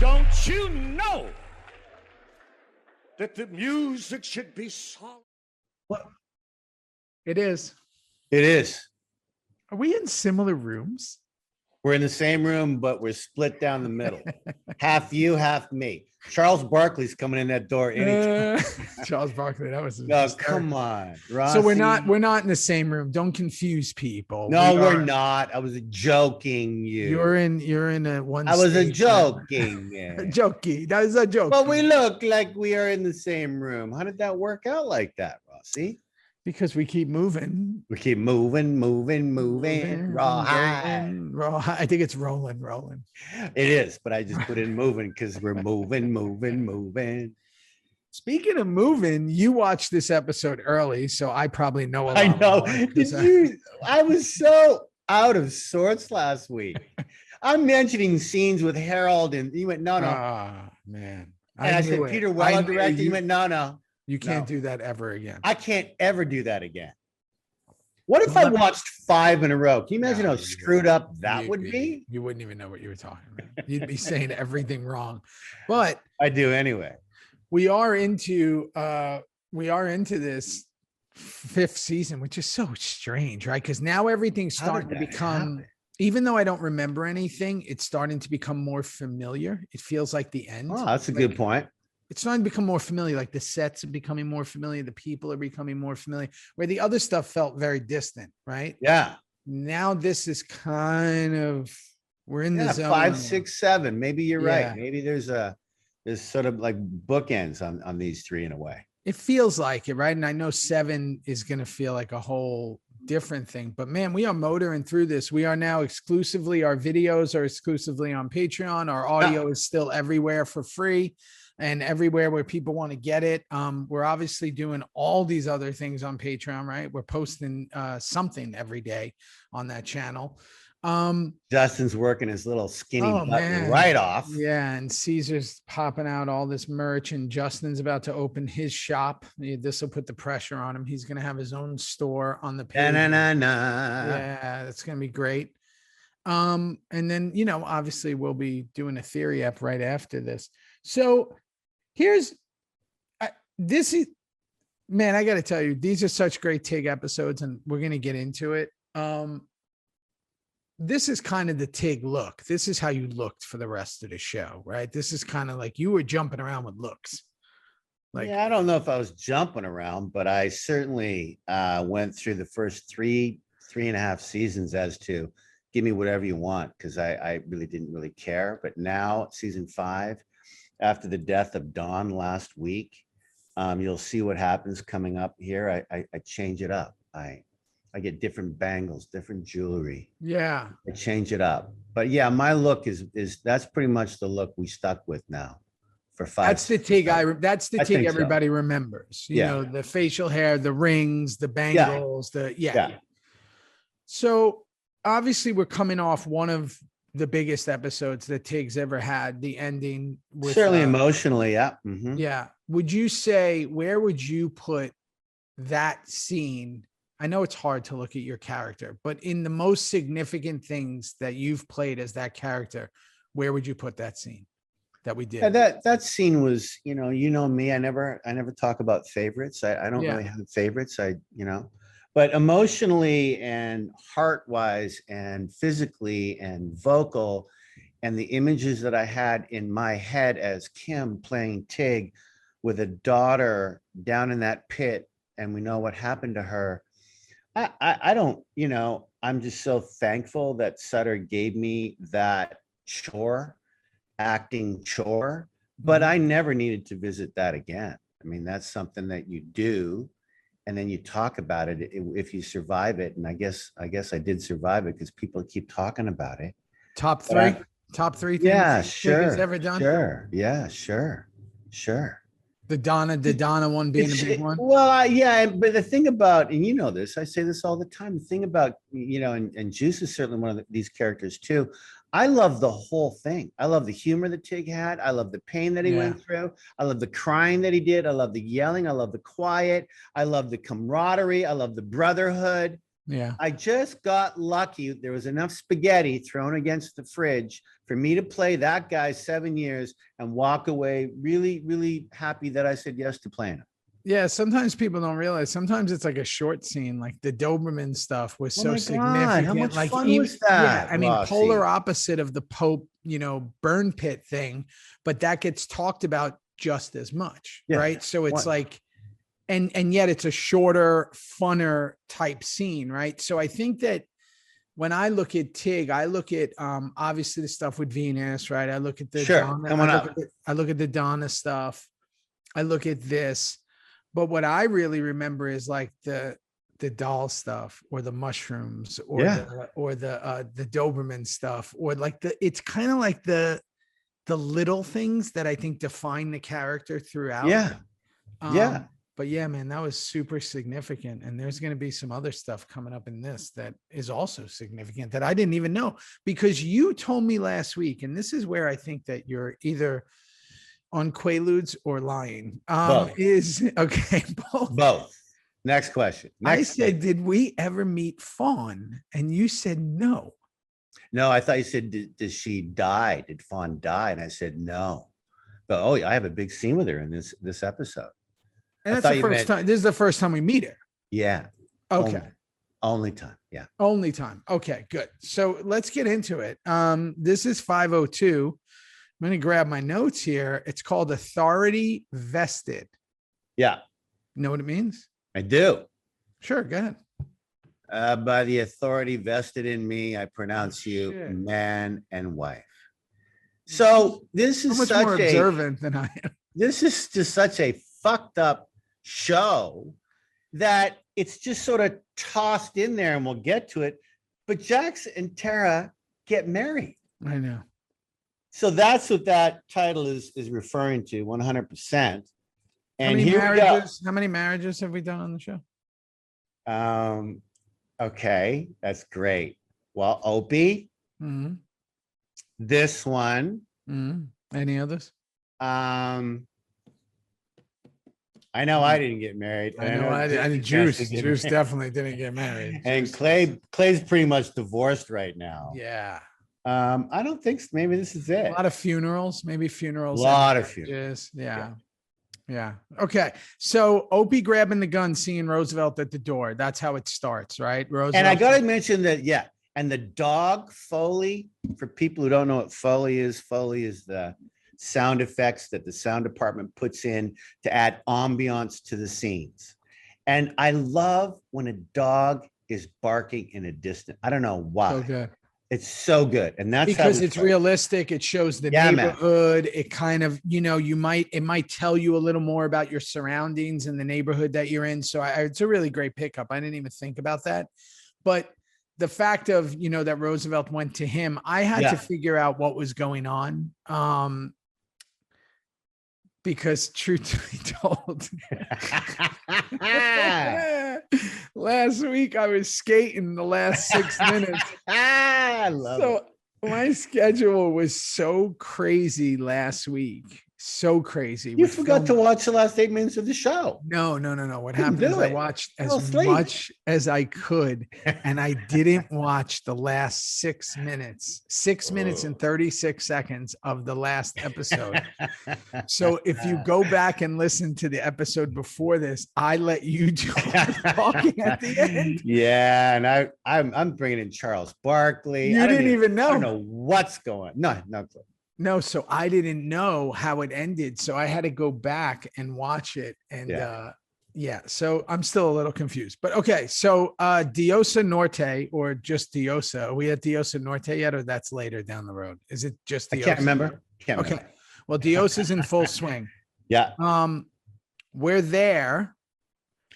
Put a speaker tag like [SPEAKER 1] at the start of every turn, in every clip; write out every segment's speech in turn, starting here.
[SPEAKER 1] Don't you know that the music should be soft?
[SPEAKER 2] What? It is.
[SPEAKER 3] It is.
[SPEAKER 2] Are we in similar rooms?
[SPEAKER 3] We're in the same room, but we're split down the middle. Half you, half me. Charles Barkley's coming in that door anytime.
[SPEAKER 2] Charles Barkley, that was
[SPEAKER 3] No, come on, Rossi.
[SPEAKER 2] So we're not in the same room. Don't confuse people.
[SPEAKER 3] No, we're not. I was joking.
[SPEAKER 2] You're in a one.
[SPEAKER 3] I was joking.
[SPEAKER 2] Jokey. That was a joke.
[SPEAKER 3] Well, we look like we are in the same room. How did that work out like that, Rossi?
[SPEAKER 2] Because we keep moving.
[SPEAKER 3] We keep moving. Raw high.
[SPEAKER 2] I think it's rolling.
[SPEAKER 3] It is, but I just put in moving because we're moving.
[SPEAKER 2] Speaking of moving, you watched this episode early, so I probably know a lot.
[SPEAKER 3] I know.
[SPEAKER 2] More.
[SPEAKER 3] I was so out of sorts last week. I'm mentioning scenes with Harold, and you went, no.
[SPEAKER 2] Man.
[SPEAKER 3] And I said, Peter Weller directed. You went, no.
[SPEAKER 2] You can't do that ever again.
[SPEAKER 3] I can't ever do that again. What if I watched 5 in a row? Can you imagine how screwed up that would be?
[SPEAKER 2] You wouldn't even know what you were talking about. You'd be saying everything wrong. But
[SPEAKER 3] I do anyway.
[SPEAKER 2] We are into this 5th season, which is so strange, right? Because now everything's starting to become, even though I don't remember anything, it's starting to become more familiar. It feels like the end.
[SPEAKER 3] Oh, that's a good point.
[SPEAKER 2] It's starting to become more familiar. Like the sets are becoming more familiar. The people are becoming more familiar, where the other stuff felt very distant, right?
[SPEAKER 3] Yeah.
[SPEAKER 2] Now this is kind of, we're in the zone.
[SPEAKER 3] 5, 6, 7. Maybe you're right. Maybe there's sort of like bookends on these 3 in a way.
[SPEAKER 2] It feels like it, right? And I know 7 is going to feel like a whole different thing, but man, we are motoring through this. We are now our videos are exclusively on Patreon. Our audio is still everywhere for free. And everywhere where people want to get it. We're obviously doing all these other things on Patreon, right? We're posting something every day on that channel.
[SPEAKER 3] Justin's working his little skinny button right off.
[SPEAKER 2] Yeah, and Caesar's popping out all this merch, and Justin's about to open his shop. This will put the pressure on him. He's going to have his own store on the page. Yeah, that's going to be great. And then, obviously we'll be doing a theory app right after this. So this is, man, I got to tell you, these are such great TIG episodes, and we're going to get into it. This is kind of the TIG look. This is how you looked for the rest of the show, right? This is kind of like you were jumping around with looks.
[SPEAKER 3] I don't know if I was jumping around, but I certainly went through the first 3.5 seasons as to give me whatever you want, because I really didn't really care. But now season 5, after the death of Dawn last week, you'll see what happens coming up here. I change it up. I get different bangles, different jewelry.
[SPEAKER 2] Yeah.
[SPEAKER 3] I change it up. But yeah, my look is that's pretty much the look we stuck with now for 5.
[SPEAKER 2] That's the TIG. That's the TIG everybody remembers. You know, the facial hair, the rings, the bangles, So obviously we're coming off one of the biggest episodes that TIG's ever had, the ending with
[SPEAKER 3] certainly emotionally. Yeah. Mm-hmm.
[SPEAKER 2] Yeah. Would you say, where would you put that scene? I know it's hard to look at your character, but in the most significant things that you've played as that character, where would you put that scene that we did?
[SPEAKER 3] Yeah, that scene was, you know me, I never talk about favorites. I don't really have favorites. But emotionally and heart-wise and physically and vocal, and the images that I had in my head as Kim playing TIG with a daughter down in that pit, and we know what happened to her. I don't, I'm just so thankful that Sutter gave me that acting chore, but I never needed to visit that again. I mean, that's something that you do, and then you talk about it if you survive it. And I guess I did survive it because people keep talking about it.
[SPEAKER 2] Top three things.
[SPEAKER 3] Yeah, sure.
[SPEAKER 2] Has ever done.
[SPEAKER 3] Sure. Yeah, sure. The
[SPEAKER 2] Donna one being a big one.
[SPEAKER 3] Well, but the thing about, and you know this, I say this all the time, the thing about, and Juice is certainly one of these characters too. I love the whole thing. I love the humor that TIG had. I love the pain that he went through. I love the crying that he did. I love the yelling. I love the quiet. I love the camaraderie. I love the brotherhood.
[SPEAKER 2] Yeah.
[SPEAKER 3] I just got lucky. There was enough spaghetti thrown against the fridge for me to play that guy 7 years and walk away really, really happy that I said yes to playing him.
[SPEAKER 2] Yeah, sometimes people don't realize. Sometimes it's like a short scene, like the Doberman stuff was so significant.
[SPEAKER 3] How much
[SPEAKER 2] like
[SPEAKER 3] fun
[SPEAKER 2] even,
[SPEAKER 3] was that?
[SPEAKER 2] I mean,
[SPEAKER 3] Rossi?
[SPEAKER 2] polar opposite of the Pope, burn pit thing, but that gets talked about just as much, right? So it's like, and yet it's a shorter, funner type scene, right? So I think that when I look at Tig, I look at obviously the stuff with Venus, right? I look at the Donna, I look at the Donna stuff. I look at this. But what I really remember is like the doll stuff or the mushrooms or the Doberman stuff, or like it's kind of like the little things that I think define the character throughout.
[SPEAKER 3] Yeah.
[SPEAKER 2] But yeah, man, that was super significant. And there's going to be some other stuff coming up in this that is also significant that I didn't even know, because you told me last week, and this is where I think that you're either on Quaaludes or lying.
[SPEAKER 3] Both.
[SPEAKER 2] Both.
[SPEAKER 3] Next question.
[SPEAKER 2] I said, did we ever meet Fawn? And you said no.
[SPEAKER 3] No, I thought you said, did she die? Did Fawn die? And I said no. But I have a big scene with her in this episode.
[SPEAKER 2] And that's the first time. This is the first time we meet her.
[SPEAKER 3] Yeah.
[SPEAKER 2] Okay.
[SPEAKER 3] Only time. Yeah.
[SPEAKER 2] Only time. Okay, good. So let's get into it. This is 502. I'm going to grab my notes here. It's called Authority Vested.
[SPEAKER 3] Yeah.
[SPEAKER 2] Know what it means?
[SPEAKER 3] I do.
[SPEAKER 2] Sure. Go ahead.
[SPEAKER 3] By the authority vested in me, I pronounce you man and wife. So this is
[SPEAKER 2] much more observant than I am.
[SPEAKER 3] This is just such a fucked up show that it's just sort of tossed in there, and we'll get to it. But Jax and Tara get married.
[SPEAKER 2] I know.
[SPEAKER 3] So that's what that title is referring to, 100%. And
[SPEAKER 2] how many marriages have we done on the show?
[SPEAKER 3] Okay, that's great. Well, Opie, this one.
[SPEAKER 2] Any others?
[SPEAKER 3] I know I didn't get married.
[SPEAKER 2] I know I did. Juice definitely didn't get married.
[SPEAKER 3] And Clay's pretty much divorced right now.
[SPEAKER 2] Yeah.
[SPEAKER 3] I don't think so. Maybe this is it.
[SPEAKER 2] A lot of funerals, maybe funerals.
[SPEAKER 3] A lot of funerals.
[SPEAKER 2] Yeah. Okay. So Opie grabbing the gun, seeing Roosevelt at the door. That's how it starts, right? Roosevelt.
[SPEAKER 3] And I got to mention that, and the dog Foley, for people who don't know what Foley is the sound effects that the sound department puts in to add ambiance to the scenes. And I love when a dog is barking in a distance. I don't know why.
[SPEAKER 2] So good.
[SPEAKER 3] It's so good. And that's
[SPEAKER 2] because it's realistic. It shows the neighborhood. Man. It kind of, it might tell you a little more about your surroundings and the neighborhood that you're in. So it's a really great pickup. I didn't even think about that. But the fact of, that Roosevelt went to him, I had to figure out what was going on. Because truth to be told, last week I was skating the last 6 minutes.
[SPEAKER 3] I love it.
[SPEAKER 2] My schedule was so crazy last week. So crazy.
[SPEAKER 3] You forgot to watch the last 8 minutes of the show.
[SPEAKER 2] No. What happened is I watched as much as I could, and I didn't watch the last 6 minutes, 6 minutes and 36 seconds of the last episode. So if you go back and listen to the episode before this, I let you do talking at the end.
[SPEAKER 3] Yeah, and I'm bringing in Charles Barkley.
[SPEAKER 2] You didn't even know.
[SPEAKER 3] I don't know what's going on. No clue.
[SPEAKER 2] No, so I didn't know how it ended. So I had to go back and watch it. And so I'm still a little confused. But okay, so Diosa Norte, or just Diosa. Are we at Diosa Norte yet, or that's later down the road? Is it just Diosa?
[SPEAKER 3] I can't remember.
[SPEAKER 2] Okay. Well, Diosa's in full swing.
[SPEAKER 3] Yeah.
[SPEAKER 2] We're there.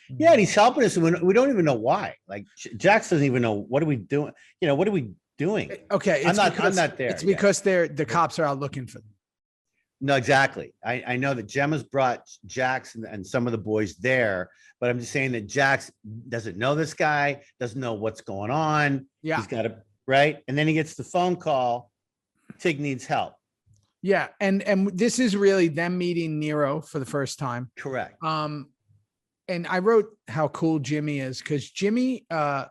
[SPEAKER 3] Yeah, and he's helping us. We don't even know why. Like Jax doesn't even know what are we doing. What are we doing?
[SPEAKER 2] Okay,
[SPEAKER 3] I'm not there.
[SPEAKER 2] It's because the cops are out looking for them.
[SPEAKER 3] No, exactly. I know that Gemma's brought Jax and some of the boys there, but I'm just saying that Jax doesn't know this guy, doesn't know what's going on.
[SPEAKER 2] Yeah,
[SPEAKER 3] he's got right, and then he gets the phone call. Tig needs help.
[SPEAKER 2] Yeah, and this is really them meeting Nero for the first time.
[SPEAKER 3] Correct.
[SPEAKER 2] and I wrote how cool Jimmy is, because Jimmy,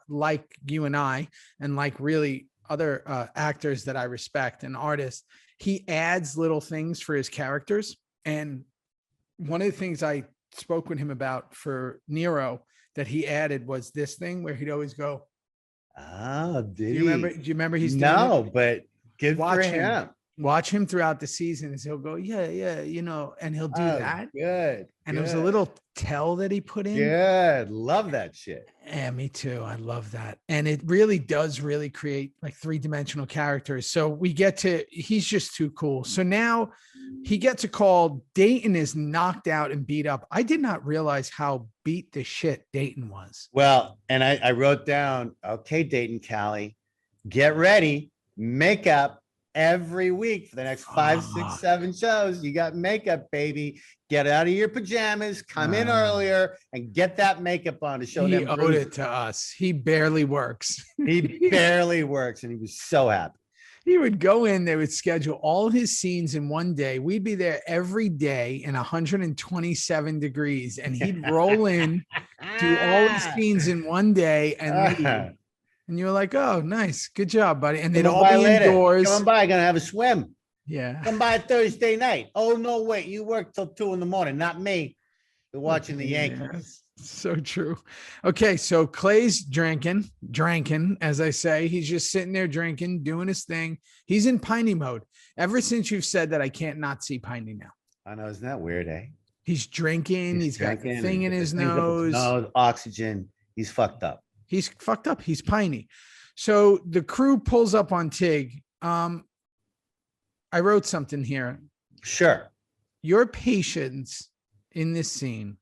[SPEAKER 2] like you and I, and like really other actors that I respect and artists, he adds little things for his characters. And one of the things I spoke with him about for Nero that he added was this thing where he'd always go,
[SPEAKER 3] "Oh,
[SPEAKER 2] do you remember he's doing
[SPEAKER 3] no,
[SPEAKER 2] it?
[SPEAKER 3] but good for
[SPEAKER 2] Watch
[SPEAKER 3] him.
[SPEAKER 2] Watch him throughout the season. He'll go, yeah, and he'll do that.
[SPEAKER 3] Good.
[SPEAKER 2] And it was a little tell that he put in.
[SPEAKER 3] Good. Love that shit.
[SPEAKER 2] Yeah, me too. I love that. And it really does create like 3-dimensional characters. So he's just too cool. So now he gets a call. Dayton is knocked out and beat up. I did not realize how beat the shit Dayton was.
[SPEAKER 3] Well, and I wrote down, okay, Dayton, Callie, get ready, makeup every week for the next 5, 6, 7 shows. You got makeup, baby. Get out of your pajamas, come in earlier, and get that makeup on to show them.
[SPEAKER 2] He owed it to us. He barely works.
[SPEAKER 3] He barely works, and he was so happy.
[SPEAKER 2] He would go in, they would schedule all his scenes in one day. We'd be there every day in 127 degrees, and he'd roll in, do all his scenes in one day, and leave. And you were like, oh, nice. Good job, buddy. And they'd all be indoors.
[SPEAKER 3] Come by, gonna have a swim.
[SPEAKER 2] Yeah.
[SPEAKER 3] Come by Thursday night. Oh, no, wait. You work till 2 in the morning, not me. You're watching the Yankees.
[SPEAKER 2] So true. Okay, so Clay's drinking, as I say. He's just sitting there drinking, doing his thing. He's in Piney mode. Ever since you've said that, I can't not see Piney now.
[SPEAKER 3] I know. Isn't that weird, eh?
[SPEAKER 2] He's drinking. He's got the thing in his nose.
[SPEAKER 3] No oxygen. He's fucked up.
[SPEAKER 2] He's fucked up. He's Piney. So the crew pulls up on Tig. I wrote something here.
[SPEAKER 3] Sure.
[SPEAKER 2] Your patience in this scene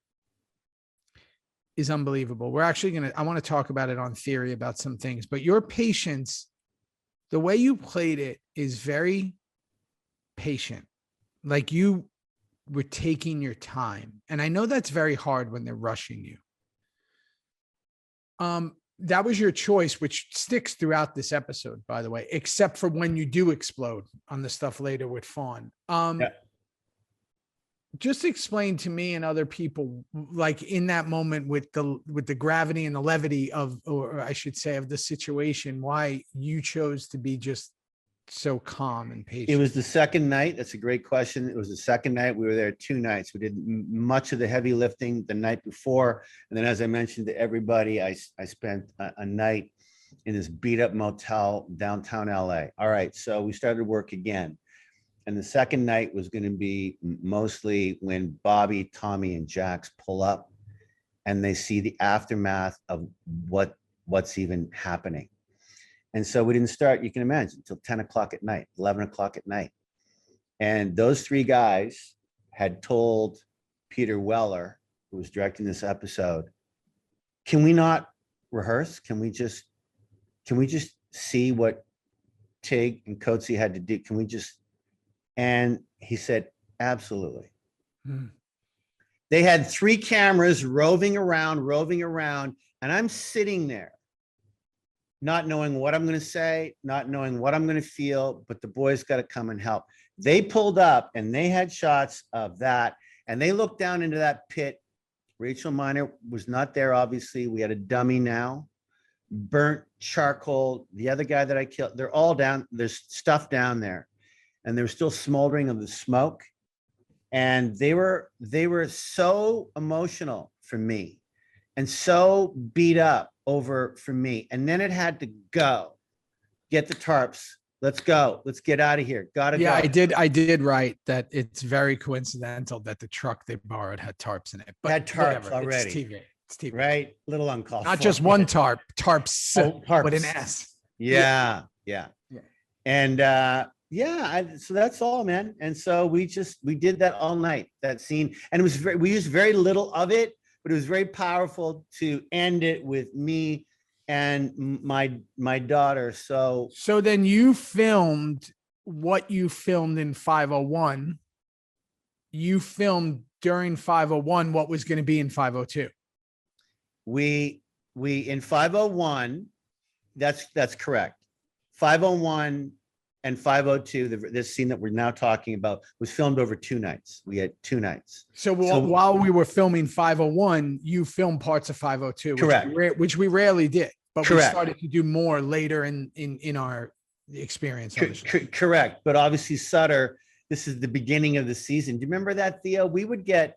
[SPEAKER 2] is unbelievable. We're actually I want to talk about it on theory about some things, but your patience, the way you played it is very patient. Like you were taking your time. And I know that's very hard when they're rushing you. That was your choice, which sticks throughout this episode, by the way, except for when you do explode on the stuff later with Fawn. Just explain to me and other people, like in that moment with the gravity and the levity of, or I should say, of the situation, why you chose to be just so calm and patient.
[SPEAKER 3] It was the second night. That's a great question. It was the second night. We were there 2 nights. We did much of the heavy lifting the night before. And then, as I mentioned to everybody, I spent a night in this beat up motel downtown LA. All right. So we started work again. And the second night was going to be mostly when Bobby, Tommy, and Jax pull up and they see the aftermath of what's even happening. And so we didn't start, you can imagine, until 10 o'clock at night, 11 o'clock at night. And those 3 guys had told Peter Weller, who was directing this episode, can we not rehearse? Can we just see what Tig and Coetzee had to do? Can we just, and he said, absolutely. They had 3 cameras roving around, and I'm sitting there, not knowing what I'm going to say, not knowing what I'm going to feel, but the boys got to come and help. They pulled up and they had shots of that, and they looked down into that pit. Rachel Miner was not there, obviously. We had a dummy now, burnt charcoal. The other guy that I killed, they're all down. There's stuff down there, and there was still smoldering of the smoke. And they were so emotional for me and so beat up over for me. And then it had to go get the tarps. Let's go. Let's get out of here. Gotta go.
[SPEAKER 2] I did write that it's very coincidental that the truck they borrowed had tarps in it. But
[SPEAKER 3] had tarps already.
[SPEAKER 2] It's TV.
[SPEAKER 3] Right? Little uncalled.
[SPEAKER 2] Not just one tarp, tarps,
[SPEAKER 3] tarps
[SPEAKER 2] with an S.
[SPEAKER 3] Yeah. And so that's all, man. And so we did that all night, that scene. And it was we used very little of it, but it was very powerful to end it with me and my daughter. So
[SPEAKER 2] then you filmed what you filmed in 501. You filmed during 501 what was going to be in 502.
[SPEAKER 3] We in 501, that's correct. 501, and 502, this scene that we're now talking about, was filmed over 2 nights. We had 2 nights.
[SPEAKER 2] So while we were filming 501, you filmed parts of 502, which we rarely did, but we started to do more later in our experience.
[SPEAKER 3] Correct. But obviously Sutter, this is the beginning of the season. Do you remember that, Theo? We would get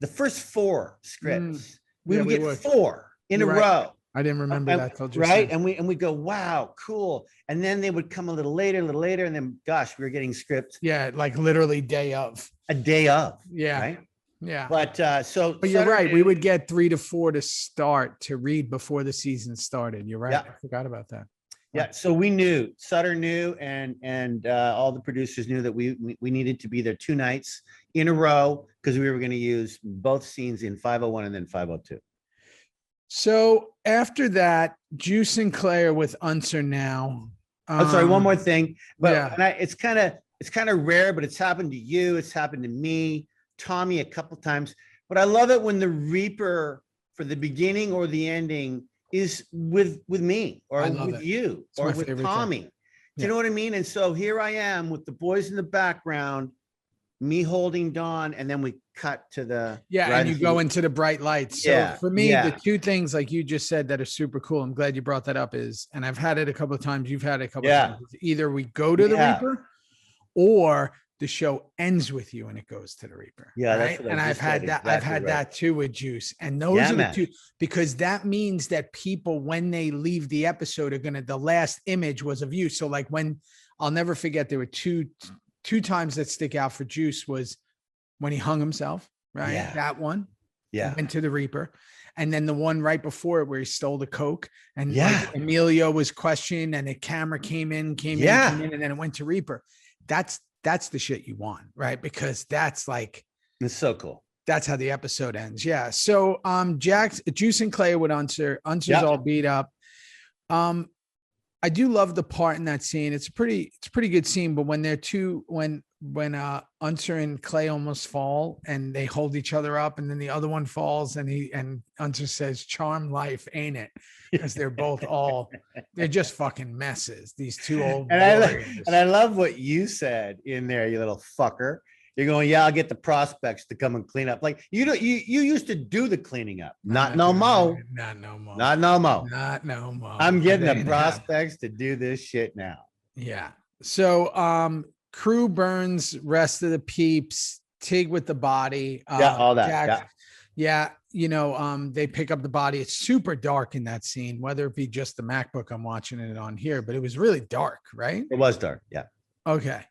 [SPEAKER 3] the first 4 scripts. We would get 4 in a row.
[SPEAKER 2] I didn't remember that till just
[SPEAKER 3] right. And we go, wow, cool. And then they would come a little later, and then gosh, we were getting scripts.
[SPEAKER 2] Yeah, like literally a day of.
[SPEAKER 3] Yeah. Right.
[SPEAKER 2] Yeah.
[SPEAKER 3] But
[SPEAKER 2] but you're right. We would get 3 to 4 to start to read before the season started. You're right. Yeah. I forgot about that.
[SPEAKER 3] Yeah. So we knew, Sutter knew, and all the producers knew that we needed to be there 2 nights in a row because we were going to use both scenes in 501 and then 502.
[SPEAKER 2] So after that, Juice and Claire with Unser now.
[SPEAKER 3] I'm sorry, one more thing, but it's kind of rare, but it's happened to you. It's happened to me, Tommy, a couple times. But I love it when the Reaper for the beginning or the ending is with me or with you or with Tommy. Do you know what I mean? And so here I am with the boys in the background, me holding Dawn, and then we cut to the
[SPEAKER 2] and you go into the bright lights. So for me, the 2 things like you just said that are super cool, I'm glad you brought that up, is, and I've had it a couple of times, you've had it a couple of times, either we go to the Reaper or the show ends with you and it goes to the Reaper. Right? And I've had that. I've had that too with Juice. And those are the 2, because that means that people, when they leave the episode, are the last image was of you. So like when, I'll never forget, there were two times that stick out for Juice was when he hung himself, right? Yeah. That one. Yeah. Went to the Reaper. And then the one right before it where he stole the Coke and like Emilio was questioned and the camera came in, and then it went to Reaper. That's the shit you want, right? Because that's like,
[SPEAKER 3] it's so cool.
[SPEAKER 2] That's how the episode ends. Yeah. So Juice and Clay with Unser. Unser's all beat up. I do love the part in that scene. It's a pretty good scene, but when they're when Unser and Clay almost fall and they hold each other up and then the other one falls and Unser says, "Charm life, ain't it?" Because they're both they're just fucking messes. These 2 old
[SPEAKER 3] and I love what you said in there, you little fucker. You're going, I'll get the prospects to come and clean up. Like you used to do the cleaning up. Not no more. I'm getting the prospects to do this shit now.
[SPEAKER 2] Yeah. So crew burns rest of the peeps, Tig with the body.
[SPEAKER 3] All that.
[SPEAKER 2] They pick up the body. It's super dark in that scene, whether it be just the MacBook I'm watching it on here, but it was really dark, right?
[SPEAKER 3] It was dark. Yeah.
[SPEAKER 2] Okay.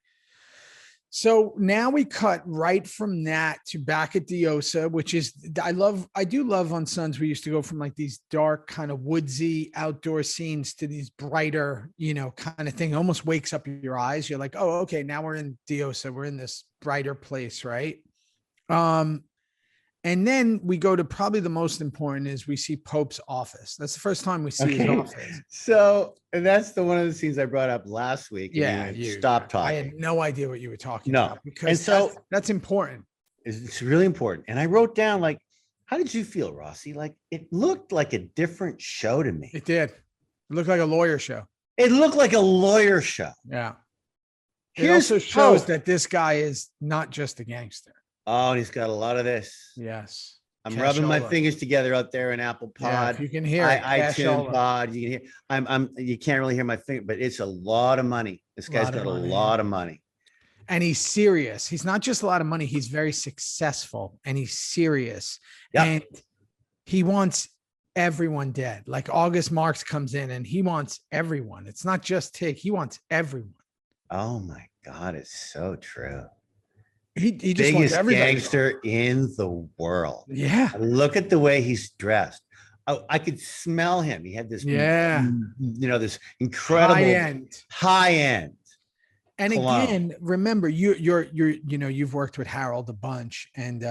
[SPEAKER 2] So now we cut right from that to back at Diosa, which is, I do love on Sons. We used to go from like these dark kind of woodsy outdoor scenes to these brighter, kind of thing. It almost wakes up your eyes. You're like, oh, okay, now we're in Diosa. We're in this brighter place. Right. And then we go to probably the most important is we see Pope's office. That's the first time we see his office.
[SPEAKER 3] So, and that's one of the scenes I brought up last week.
[SPEAKER 2] Yeah.
[SPEAKER 3] Stop talking.
[SPEAKER 2] I had no idea what you were talking about. Because that's important.
[SPEAKER 3] It's really important. And I wrote down, like, how did you feel, Rossi? Like, it looked like a different show to me.
[SPEAKER 2] It did. It looked like a lawyer show.
[SPEAKER 3] Yeah.
[SPEAKER 2] It also shows that this guy is not just a gangster.
[SPEAKER 3] Oh, and he's got a lot of this.
[SPEAKER 2] Yes.
[SPEAKER 3] I'm rubbing my fingers together out there in Apple Pod.
[SPEAKER 2] Yeah, you can hear it.
[SPEAKER 3] iTunes Pod. You can hear. You can't really hear my finger, but it's a lot of money. This guy's got a lot of money.
[SPEAKER 2] And he's serious. He's not just a lot of money. He's very successful and he's serious. Yep. And he wants everyone dead. Like August Marks comes in and he wants everyone. It's not just Tig. He wants everyone.
[SPEAKER 3] Oh my God. It's so true.
[SPEAKER 2] He just
[SPEAKER 3] biggest gangster in the world.
[SPEAKER 2] Yeah.
[SPEAKER 3] Look at the way he's dressed. I could smell him. He had this, this incredible high end.
[SPEAKER 2] And cologne. Again, remember you've worked with Harold a bunch and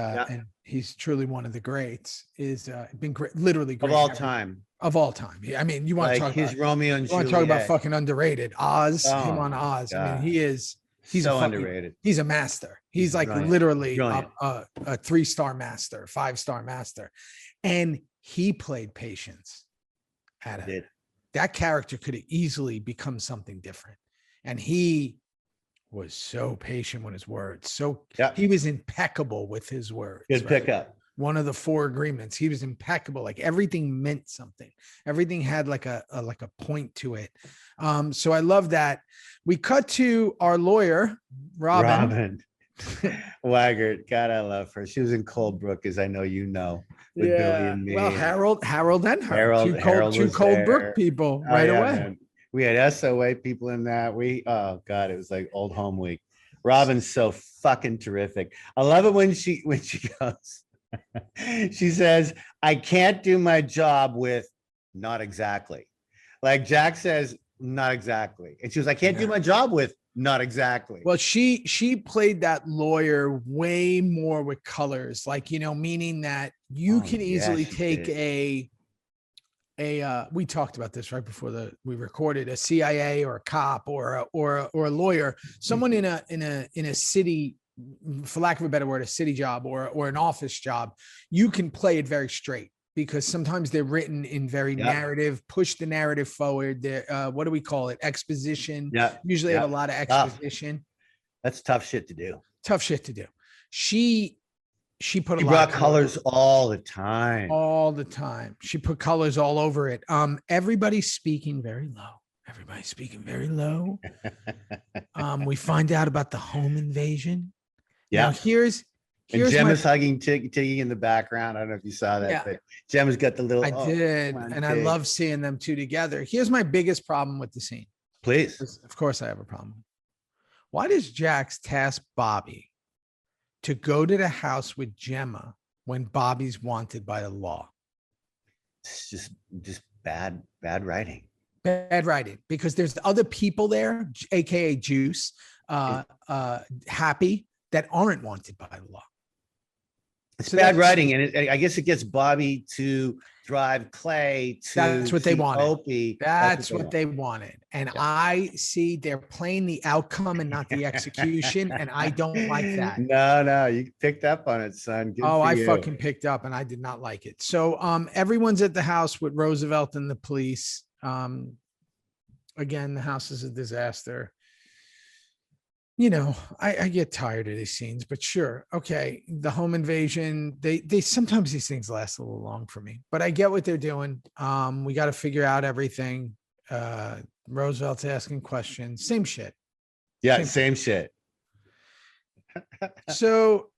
[SPEAKER 2] he's truly one of the greats. Is been great, literally great
[SPEAKER 3] of all time.
[SPEAKER 2] Of all time. I mean, you want to talk
[SPEAKER 3] his
[SPEAKER 2] about
[SPEAKER 3] Romeo and Juliet.
[SPEAKER 2] You want to talk about fucking underrated. Oz, him on Oz. God. I mean, he's
[SPEAKER 3] so underrated.
[SPEAKER 2] He's a master. He's like literally a 3-star master, 5-star master. And he played Patience. That character could have easily become something different. And he was so patient with his words. So
[SPEAKER 3] Yeah.
[SPEAKER 2] he was impeccable with his words.
[SPEAKER 3] Good pickup.
[SPEAKER 2] One of the 4 agreements. He was impeccable. Like everything meant something. Everything had like a point to it. So I love that. We cut to our lawyer, Robin.
[SPEAKER 3] Waggart. God, I love her. She was in Coldbrook, as I know you know. With Billy and me.
[SPEAKER 2] Well, Harold and her.
[SPEAKER 3] Harold
[SPEAKER 2] two
[SPEAKER 3] was
[SPEAKER 2] Coldbrook
[SPEAKER 3] there.
[SPEAKER 2] people right away.
[SPEAKER 3] Man. We had SOA people in that. Oh God, it was like old home week. Robin's so fucking terrific. I love it when she goes, she says, I can't do my job with not exactly. Like Jack says, not exactly. And she was, I can't do my job with not exactly.
[SPEAKER 2] Well, she played that lawyer way more with colors, like, meaning that you can easily take we talked about this right before we recorded, a CIA or a cop or a lawyer, someone in a city, for lack of a better word, a city job or an office job. You can play it very straight because sometimes they're written in very narrative, push the narrative forward. What do we call it? Exposition. Yeah. Usually have a lot of exposition.
[SPEAKER 3] That's tough shit to do.
[SPEAKER 2] She put
[SPEAKER 3] a lot of colors all the time.
[SPEAKER 2] She put colors all over it. Everybody's speaking very low. We find out about the home invasion.
[SPEAKER 3] Yeah.
[SPEAKER 2] Now here's
[SPEAKER 3] and Gemma's hugging Tiggy in the background. I don't know if you saw that, but Gemma's got the little.
[SPEAKER 2] I did, and I love seeing them two together. Here's my biggest problem with the scene.
[SPEAKER 3] Please.
[SPEAKER 2] Of course, I have a problem. Why does Jax task Bobby to go to the house with Gemma when Bobby's wanted by the law?
[SPEAKER 3] It's just bad writing.
[SPEAKER 2] Bad writing, because there's other people there, aka Juice, Happy, that aren't wanted by the law.
[SPEAKER 3] It's bad writing, and I guess it gets Bobby to drive Clay to.
[SPEAKER 2] That's what they wanted.
[SPEAKER 3] Opie.
[SPEAKER 2] That's what they wanted, and I see they're playing the outcome and not the execution, and I don't like that.
[SPEAKER 3] No, you picked up on it, son. Good
[SPEAKER 2] I fucking picked up, and I did not like it. So, everyone's at the house with Roosevelt and the police. Again, the house is a disaster. I get tired of these scenes, but sure. Okay. The home invasion, they sometimes these things last a little long for me, but I get what they're doing. We got to figure out everything. Roosevelt's asking questions, same shit.
[SPEAKER 3] Yeah. Same shit.
[SPEAKER 2] So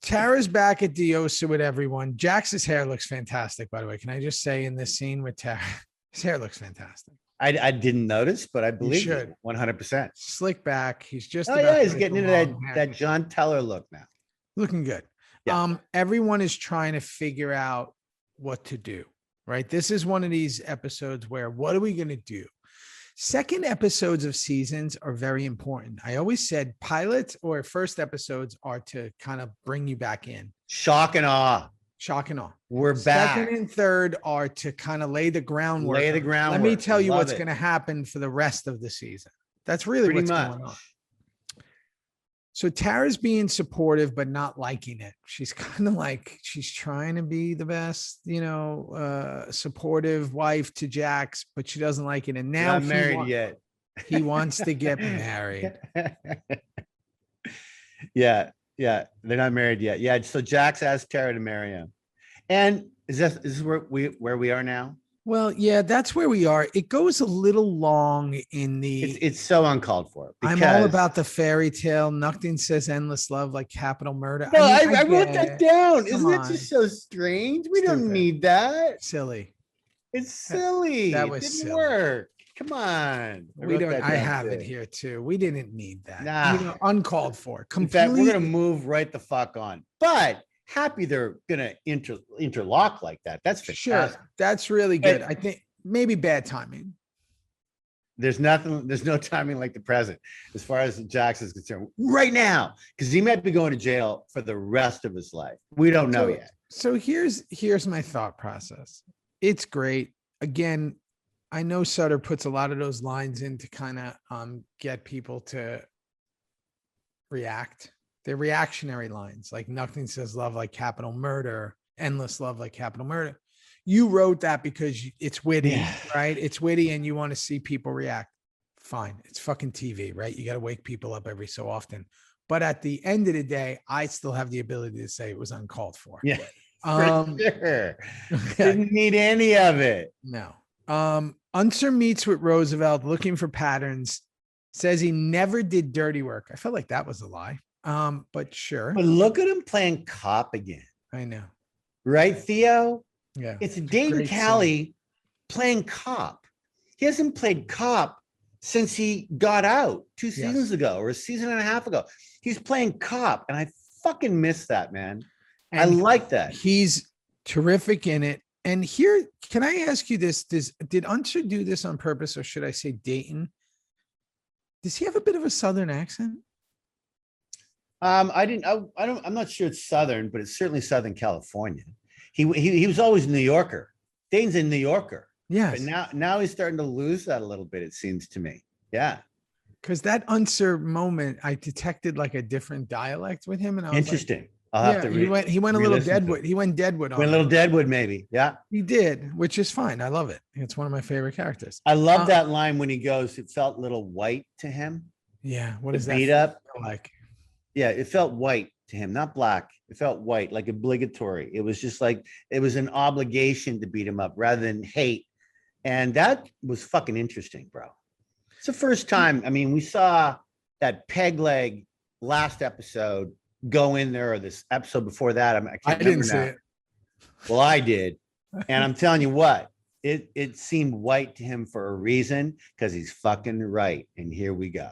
[SPEAKER 2] Tara's back at Diosa with everyone. Jax's hair looks fantastic, by the way. Can I just say, in this scene with Tara, his hair looks fantastic.
[SPEAKER 3] I didn't notice, but I believe
[SPEAKER 2] you should.
[SPEAKER 3] 100%.
[SPEAKER 2] Slick back. He's just.
[SPEAKER 3] He's getting into that John Teller look now.
[SPEAKER 2] Looking good. Yeah. Everyone is trying to figure out what to do, right? This is one of these episodes where, what are we going to do? Second episodes of seasons are very important. I always said pilots or first episodes are to kind of bring you back in.
[SPEAKER 3] Shock and awe.
[SPEAKER 2] We're back. Second and third are to kind of lay the groundwork. Let me tell you what's going to happen for the rest of the season. That's really what's going on. So Tara's being supportive, but not liking it. She's kind of like, she's trying to be the best, supportive wife to Jax, but she doesn't like it. And now
[SPEAKER 3] not married yet.
[SPEAKER 2] He wants to get married.
[SPEAKER 3] Yeah, they're not married yet. Yeah, so Jax asked Tara to marry him. And is this where we are now?
[SPEAKER 2] Well, yeah, that's where we are. It goes a little long in the.
[SPEAKER 3] It's so uncalled for.
[SPEAKER 2] I'm all about the fairy tale. Nothing says endless love like capital murder.
[SPEAKER 3] No, I wrote that down. Isn't it just so strange? We don't need that.
[SPEAKER 2] Silly.
[SPEAKER 3] It's silly.
[SPEAKER 2] That was
[SPEAKER 3] didn't
[SPEAKER 2] silly.
[SPEAKER 3] work. Come on.
[SPEAKER 2] We don't. I have it here too. We didn't need that. Nah. Uncalled for. Completely.
[SPEAKER 3] In fact, we're gonna move right the fuck on. But happy they're gonna interlock like that. That's fantastic.
[SPEAKER 2] Sure. That's really good. I think maybe bad timing.
[SPEAKER 3] There's no timing like the present as far as Jax is concerned right now, because he might be going to jail for the rest of his life. We don't know yet.
[SPEAKER 2] So here's my thought process. It's great. Again, I know Sutter puts a lot of those lines in to kind of get people to react. They're reactionary lines, like nothing says love like capital murder, endless love like capital murder. You wrote that because it's witty, right? It's witty and you want to see people react. fine. It's fucking TV, right? You got to wake people up every so often. But at the end of the day, I still have the ability to say it was uncalled for.
[SPEAKER 3] Yeah, for sure. Didn't need any of it.
[SPEAKER 2] No. Unser meets with Roosevelt looking for patterns, says he never did dirty work. I felt like that was a lie. But sure.
[SPEAKER 3] But look at him playing cop again.
[SPEAKER 2] I know.
[SPEAKER 3] Right, Theo?
[SPEAKER 2] Yeah.
[SPEAKER 3] It's Dane Callie playing cop. He hasn't played cop since he got out 2 seasons ago or a season and a half ago. He's playing cop, and I fucking miss that, man. And I like that.
[SPEAKER 2] He's terrific in it. And here, can I ask you this? Did Unser do this on purpose, or should I say Dayton? Does he have a bit of a Southern accent?
[SPEAKER 3] I'm not sure it's Southern, but it's certainly Southern California. He was always New Yorker. Dane's a New Yorker.
[SPEAKER 2] Yes.
[SPEAKER 3] But now he's starting to lose that a little bit, it seems to me. Yeah.
[SPEAKER 2] Because that Unser moment, I detected like a different dialect with him. And I was
[SPEAKER 3] interesting.
[SPEAKER 2] Like,
[SPEAKER 3] I'll have to
[SPEAKER 2] he went a little Deadwood. He went Deadwood on
[SPEAKER 3] Went a little Deadwood, maybe. Yeah.
[SPEAKER 2] He did, which is fine. I love it. It's one of my favorite characters.
[SPEAKER 3] I love that line when he goes, it felt a little white to him.
[SPEAKER 2] Yeah. What is that
[SPEAKER 3] beat up
[SPEAKER 2] like?
[SPEAKER 3] Yeah, it felt white to him, not black. It felt white, like obligatory. It was just like it was an obligation to beat him up rather than hate. And that was fucking interesting, bro. It's the first time. I mean, we saw that peg leg last episode go in there, or this episode before that. I
[SPEAKER 2] didn't see it.
[SPEAKER 3] Well, I did. And I'm telling you what, it seemed white to him for a reason, because he's fucking right. And here we go.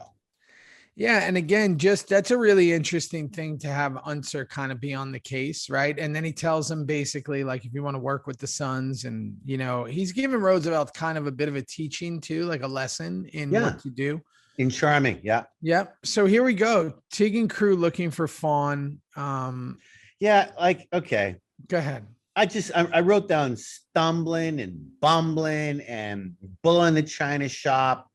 [SPEAKER 2] Yeah. And again, that's a really interesting thing to have Unser kind of be on the case, right? And then he tells him basically, like, if you want to work with the Sons, and, you know, he's giving Roosevelt kind of a bit of a teaching too, like a lesson in what to do.
[SPEAKER 3] In Charming. Yeah.
[SPEAKER 2] Yep. So here we go. Tig and crew looking for Fawn.
[SPEAKER 3] Yeah. Like, okay.
[SPEAKER 2] Go ahead.
[SPEAKER 3] I wrote down stumbling and bumbling and bull in the china shop.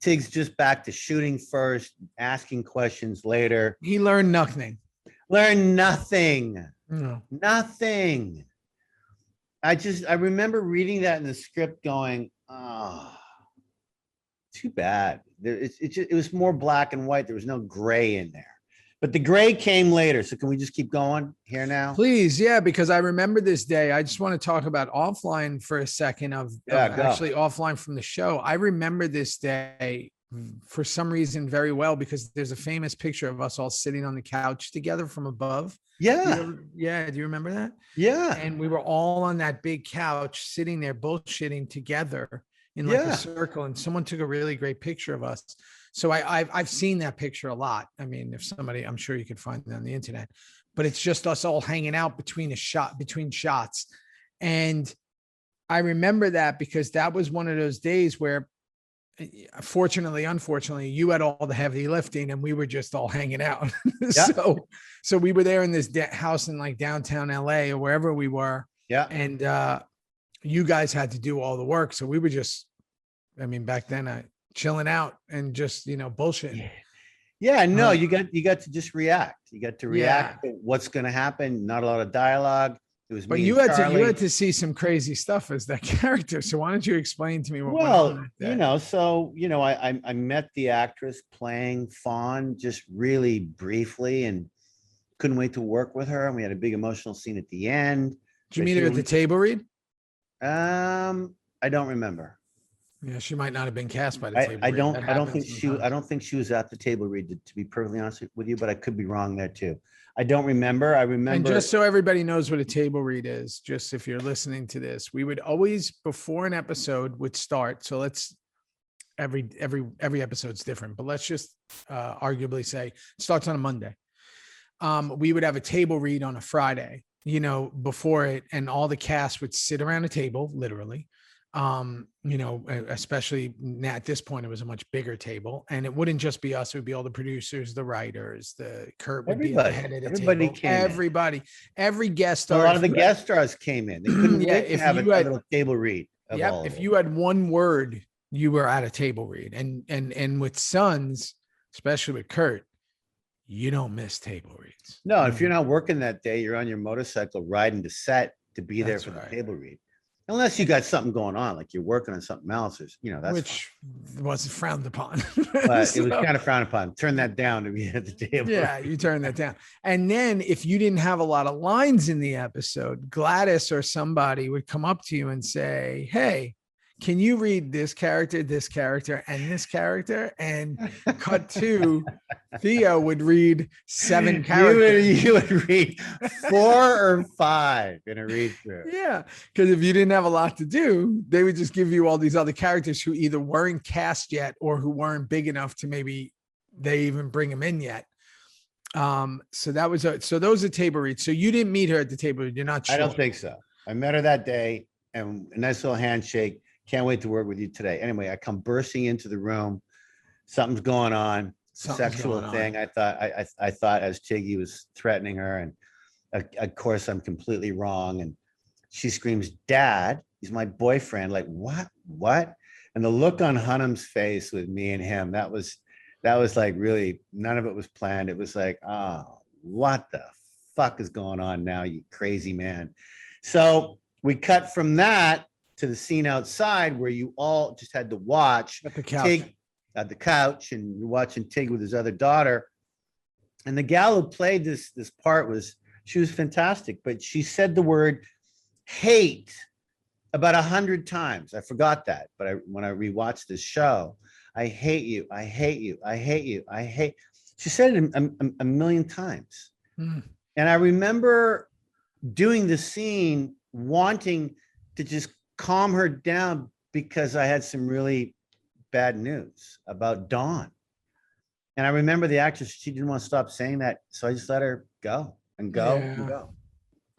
[SPEAKER 3] Tig's just back to shooting first, asking questions later.
[SPEAKER 2] He learned nothing.
[SPEAKER 3] Learned nothing.
[SPEAKER 2] No.
[SPEAKER 3] Nothing. I remember reading that in the script going, oh, too bad. It was more black and white. There was no gray in there. But the gray came later. So can we just keep going here now?
[SPEAKER 2] Please. Yeah, because I remember this day. I just want to talk about offline for a second actually offline from the show. I remember this day for some reason very well, because there's a famous picture of us all sitting on the couch together from above.
[SPEAKER 3] Yeah.
[SPEAKER 2] Yeah. Do you remember that?
[SPEAKER 3] Yeah.
[SPEAKER 2] And we were all on that big couch sitting there bullshitting together in like a circle, and someone took a really great picture of us. So I've seen that picture a lot. I mean, if somebody, I'm sure you could find it on the internet, but it's just us all hanging out between shots. And I remember that because that was one of those days where, fortunately, unfortunately, you had all the heavy lifting and we were just all hanging out. Yeah. So we were there in this house in like downtown LA or wherever we were.
[SPEAKER 3] Yeah.
[SPEAKER 2] And you guys had to do all the work. So we were just, I mean, back then, chilling out and just, you know, bullshit.
[SPEAKER 3] Yeah, no, you got to just react. You got to react to what's going to happen. Not a lot of dialogue. It was.
[SPEAKER 2] But you had to see some crazy stuff as that character. So why don't you explain to me what?
[SPEAKER 3] Well, I met the actress playing Fawn just really briefly, and couldn't wait to work with her. And we had a big emotional scene at the end.
[SPEAKER 2] Did you meet her at the table read?
[SPEAKER 3] I don't remember.
[SPEAKER 2] Yeah, she might not have been cast by the table.
[SPEAKER 3] I don't think she was at the table read, to be perfectly honest with you, but I could be wrong there too. I don't remember. I remember.
[SPEAKER 2] And just so everybody knows what a table read is, just if you're listening to this, we would always, before an episode would start. So let's every episode's different, but let's just arguably say it starts on a Monday. We would have a table read on a Friday, you know, before it, and all the cast would sit around a table, literally. You know, especially at this point, it was a much bigger table, and it wouldn't just be us. It would be all the producers, the writers, Kurt would be at the head of the table. Every guest star.
[SPEAKER 3] A lot of the guest stars came in. They couldn't wait to have a little table read.
[SPEAKER 2] Yeah. If you had one word, you were at a table read, and with Sons, especially with Kurt, you don't miss table reads.
[SPEAKER 3] No, if you're not working that day, you're on your motorcycle riding to set to be there for the table read. Unless you got something going on, like you're working on something else, or that's
[SPEAKER 2] which wasn't frowned upon.
[SPEAKER 3] but it was kind of frowned upon. Turn that down to be at the table.
[SPEAKER 2] Yeah, you turn that down. And then if you didn't have a lot of lines in the episode, Gladys or somebody would come up to you and say, hey, can you read this character, and this character? And cut to Theo would read 7 characters.
[SPEAKER 3] You would read 4 or 5 in a read through.
[SPEAKER 2] Yeah, because if you didn't have a lot to do, they would just give you all these other characters who either weren't cast yet or who weren't big enough to maybe they even bring them in yet. So that was so those are table reads. So you didn't meet her at the table. You're not sure.
[SPEAKER 3] I don't think so. I met her that day, and a nice little handshake. Can't wait to work with you today. Anyway, I come bursting into the room. Something's going on. Sexual thing. I thought as Tiggy was threatening her, and of course I'm completely wrong. And she screams, "Dad, he's my boyfriend." Like, what? And the look on Hunnam's face with me and him, that was like, really, none of it was planned. It was like, oh, what the fuck is going on now, you crazy man? So we cut from that to the scene outside where you all just had to watch
[SPEAKER 2] at the couch.
[SPEAKER 3] Tig at the couch, and you're watching Tig with his other daughter. And the gal who played this part was fantastic, but she said the word hate about 100 times. I forgot that, but when I rewatched this show, I hate you, I hate you, I hate you, I hate. She said it a million times. And I remember doing the scene wanting to just calm her down because I had some really bad news about Dawn. And I remember the actress, she didn't want to stop saying that. So I just let her go and go and go.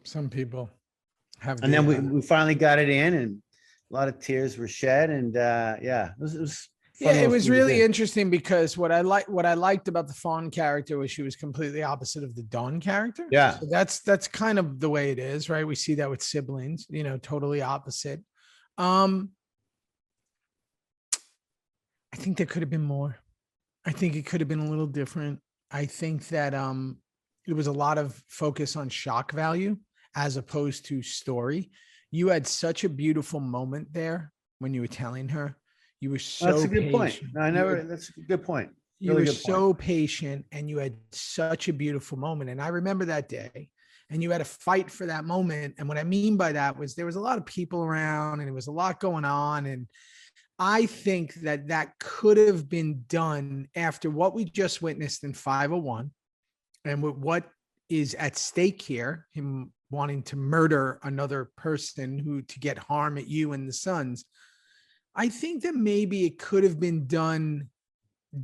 [SPEAKER 2] Some people have.
[SPEAKER 3] And then we finally got it in, and a lot of tears were shed. And it was
[SPEAKER 2] yeah, it was really interesting because what I liked about the Fawn character was she was completely opposite of the Dawn character.
[SPEAKER 3] Yeah.
[SPEAKER 2] So that's kind of the way it is, right? We see that with siblings, totally opposite. I think there could have been more. I think it could have been a little different. I think that it was a lot of focus on shock value as opposed to story. You had such a beautiful moment there when you were telling her. You were so
[SPEAKER 3] That's a good
[SPEAKER 2] patient.
[SPEAKER 3] point. That's a good point.
[SPEAKER 2] You were so patient, and you had such a beautiful moment. And I remember that day, and you had to fight for that moment. And what I mean by that was there was a lot of people around, and there was a lot going on. And I think that could have been done after what we just witnessed in 501 and with what is at stake here, him wanting to murder another person to get harm at you and the sons. I think that maybe it could have been done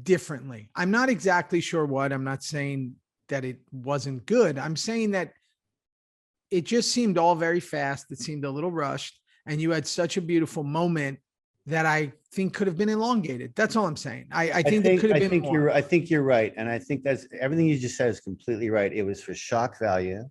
[SPEAKER 2] differently. I'm not exactly sure what. I'm not saying that it wasn't good. I'm saying that it just seemed all very fast. It seemed a little rushed, and you had such a beautiful moment that I think could have been elongated. That's all I'm saying. I think it could have been more.
[SPEAKER 3] I think you're right. And I think that's everything you just said is completely right. It was for shock value.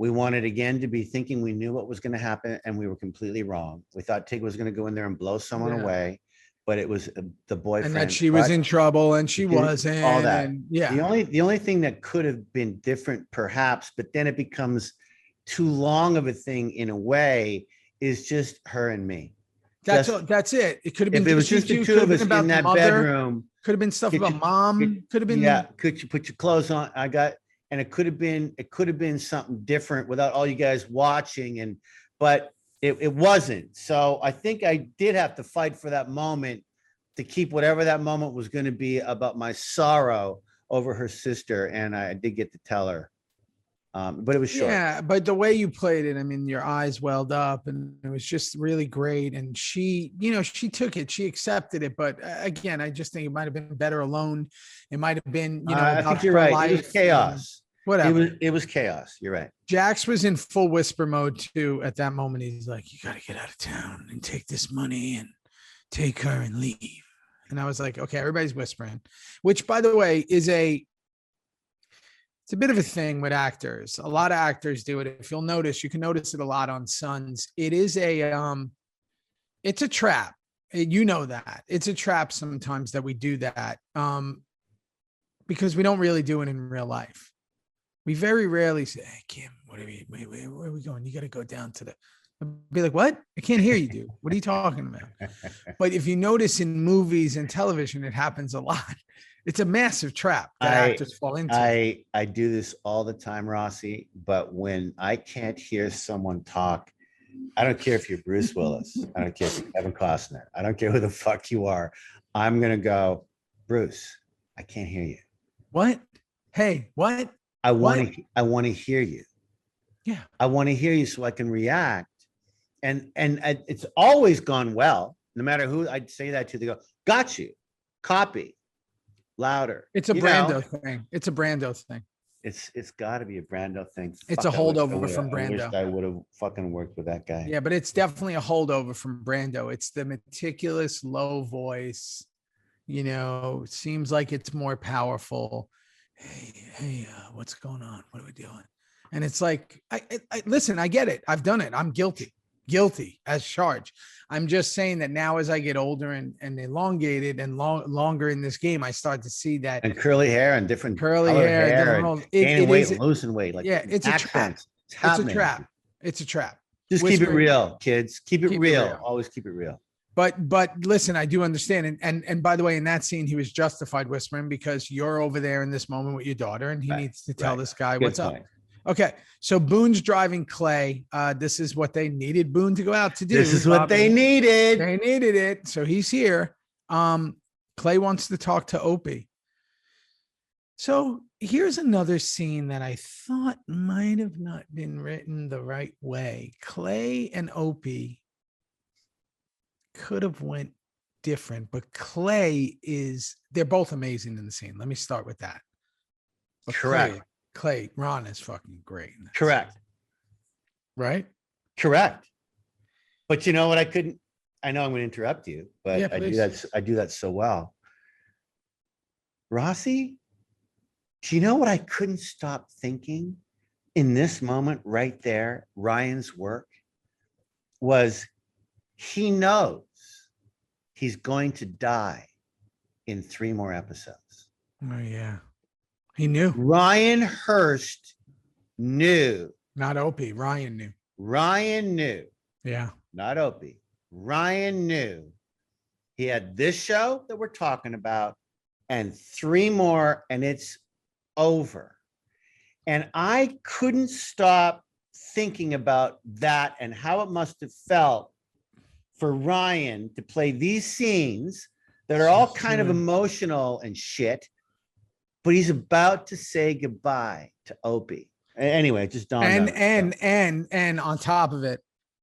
[SPEAKER 3] We wanted again to be thinking we knew what was going to happen, and we were completely wrong. We thought Tig was going to go in there and blow someone away, but it was the boyfriend.
[SPEAKER 2] And that she was in trouble, and she wasn't.
[SPEAKER 3] All that.
[SPEAKER 2] And yeah.
[SPEAKER 3] The only thing that could have been different, perhaps, but then it becomes too long of a thing in a way, is just her and me.
[SPEAKER 2] That's it. It could have been.
[SPEAKER 3] If it was just the two of us in that bedroom,
[SPEAKER 2] could have been stuff about mom. Could have been.
[SPEAKER 3] Yeah. Could you put your clothes on? And it could have been something different without all you guys watching, but it wasn't. So I think I did have to fight for that moment to keep whatever that moment was going to be about my sorrow over her sister. And I did get to tell her, but it was short.
[SPEAKER 2] Yeah, but the way you played it, I mean, your eyes welled up, and it was just really great. And she, she took it, she accepted it. But again, I just think it might have been better alone. It might have been,
[SPEAKER 3] I think you're right. It was chaos.
[SPEAKER 2] Whatever.
[SPEAKER 3] It was chaos. You're right.
[SPEAKER 2] Jax was in full whisper mode too. At that moment, he's like, "You got to get out of town and take this money and take her and leave." And I was like, "Okay, everybody's whispering," which, by the way, it's a bit of a thing with actors. A lot of actors do it. If you'll notice, you can notice it a lot on Sons. It is it's a trap. You know that it's a trap sometimes that we do that because we don't really do it in real life. We very rarely say, "Hey, Kim, where are we going? You got to go down to the I'd be like, what? I can't hear you, dude. What are you talking about? But if you notice in movies and television, it happens a lot. It's a massive trap that actors fall into.
[SPEAKER 3] I do this all the time, Rossi, but when I can't hear someone talk, I don't care if you're Bruce Willis. I don't care if you're Kevin Costner. I don't care who the fuck you are. I'm going to go, Bruce, I can't hear you.
[SPEAKER 2] What? Hey, what?
[SPEAKER 3] I want to hear you.
[SPEAKER 2] Yeah.
[SPEAKER 3] I want to hear you so I can react. And it's always gone well. No matter who I'd say that to, they go, got you. Copy. Louder.
[SPEAKER 2] It's a Brando thing. It's a Brando thing.
[SPEAKER 3] It's got to be a Brando thing.
[SPEAKER 2] It's a holdover from Brando.
[SPEAKER 3] I wish I would have fucking worked with that guy.
[SPEAKER 2] Yeah, but it's definitely a holdover from Brando. It's the meticulous low voice. You know, seems like it's more powerful. Hey, what's going on? What are we doing? And it's like, I listen, I get it. I've done it. I'm guilty as charged. I'm just saying that now as I get older and elongated and longer in this game, I start to see that.
[SPEAKER 3] And curly hair and different
[SPEAKER 2] curly hair.
[SPEAKER 3] Gaining weight and losing weight. Like,
[SPEAKER 2] yeah, it's a trap. It's a trap. It's a trap.
[SPEAKER 3] Just keep it real, kids. Keep it real. Always keep it real.
[SPEAKER 2] But listen, I do understand. And by the way, in that scene, he was justified whispering because you're over there in this moment with your daughter and he needs to tell this guy what's up. Okay. So Boone's driving Clay. This is what they needed Boone to go out to do.
[SPEAKER 3] This is what they needed.
[SPEAKER 2] They needed it. So he's here. Clay wants to talk to Opie. So here's another scene that I thought might have not been written the right way. Clay and Opie could have went different, but they're both amazing in the scene. Let me start with that. But
[SPEAKER 3] correct.
[SPEAKER 2] Clay, Ron is fucking great.
[SPEAKER 3] Correct.
[SPEAKER 2] Scene. Right?
[SPEAKER 3] Correct. But you know what? I know I'm going to interrupt you, but yeah, I do that so well. Rossi, do you know what I couldn't stop thinking in this moment right there? Ryan's work was he knows he's going to die in 3 more episodes.
[SPEAKER 2] Oh, yeah. He knew.
[SPEAKER 3] Ryan Hurst knew.
[SPEAKER 2] Not Opie. Ryan knew.
[SPEAKER 3] Ryan knew.
[SPEAKER 2] Yeah.
[SPEAKER 3] Not Opie. Ryan knew. He had this show that we're talking about and 3 more, and it's over. And I couldn't stop thinking about that and how it must have felt for Ryan to play these scenes that are all kind of emotional and shit, but he's about to say goodbye to Opie. Anyway, just dawned on
[SPEAKER 2] and on top of it,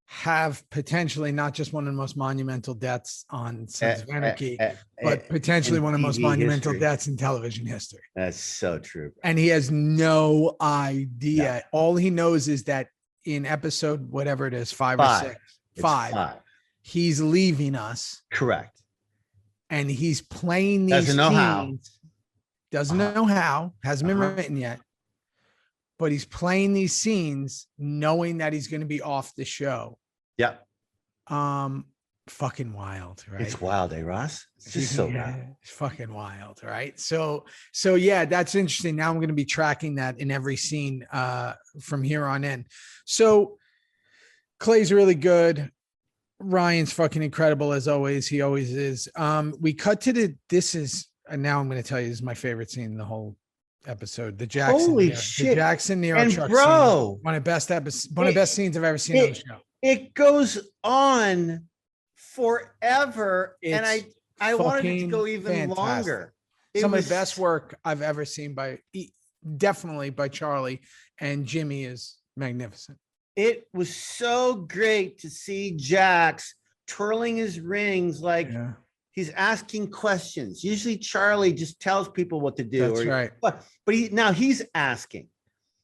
[SPEAKER 2] have potentially not just one of the most monumental deaths on Sons of Anarchy, but potentially one of the most monumental deaths in television history.
[SPEAKER 3] That's so true.
[SPEAKER 2] And he has no idea. No. All he knows is that in episode, whatever it is, 5 or 6, 5. He's leaving us.
[SPEAKER 3] Correct.
[SPEAKER 2] And he's playing these
[SPEAKER 3] Doesn't know
[SPEAKER 2] scenes. Doesn't know how. Hasn't been written yet. But he's playing these scenes knowing that he's going to be off the show.
[SPEAKER 3] Yeah.
[SPEAKER 2] Fucking wild, right?
[SPEAKER 3] It's wild, eh, Ross? It's just so wild.
[SPEAKER 2] It's fucking wild, right? So yeah, that's interesting. Now I'm going to be tracking that in every scene from here on in. So Clay's really good. Ryan's fucking incredible as always. He always is. We cut to and now I'm going to tell you, this is my favorite scene in the whole episode. The Jackson.
[SPEAKER 3] Holy shit.
[SPEAKER 2] The Jackson Nero
[SPEAKER 3] and
[SPEAKER 2] truck
[SPEAKER 3] bro,
[SPEAKER 2] scene. One of the best scenes I've ever seen on the show.
[SPEAKER 3] It goes on forever. And I wanted it to go even longer.
[SPEAKER 2] Some of the best work I've ever seen definitely by Charlie, and Jimmy is magnificent.
[SPEAKER 3] It was so great to see Jax twirling his rings like he's asking questions. Usually Charlie just tells people what to do.
[SPEAKER 2] That's right.
[SPEAKER 3] But now he's asking.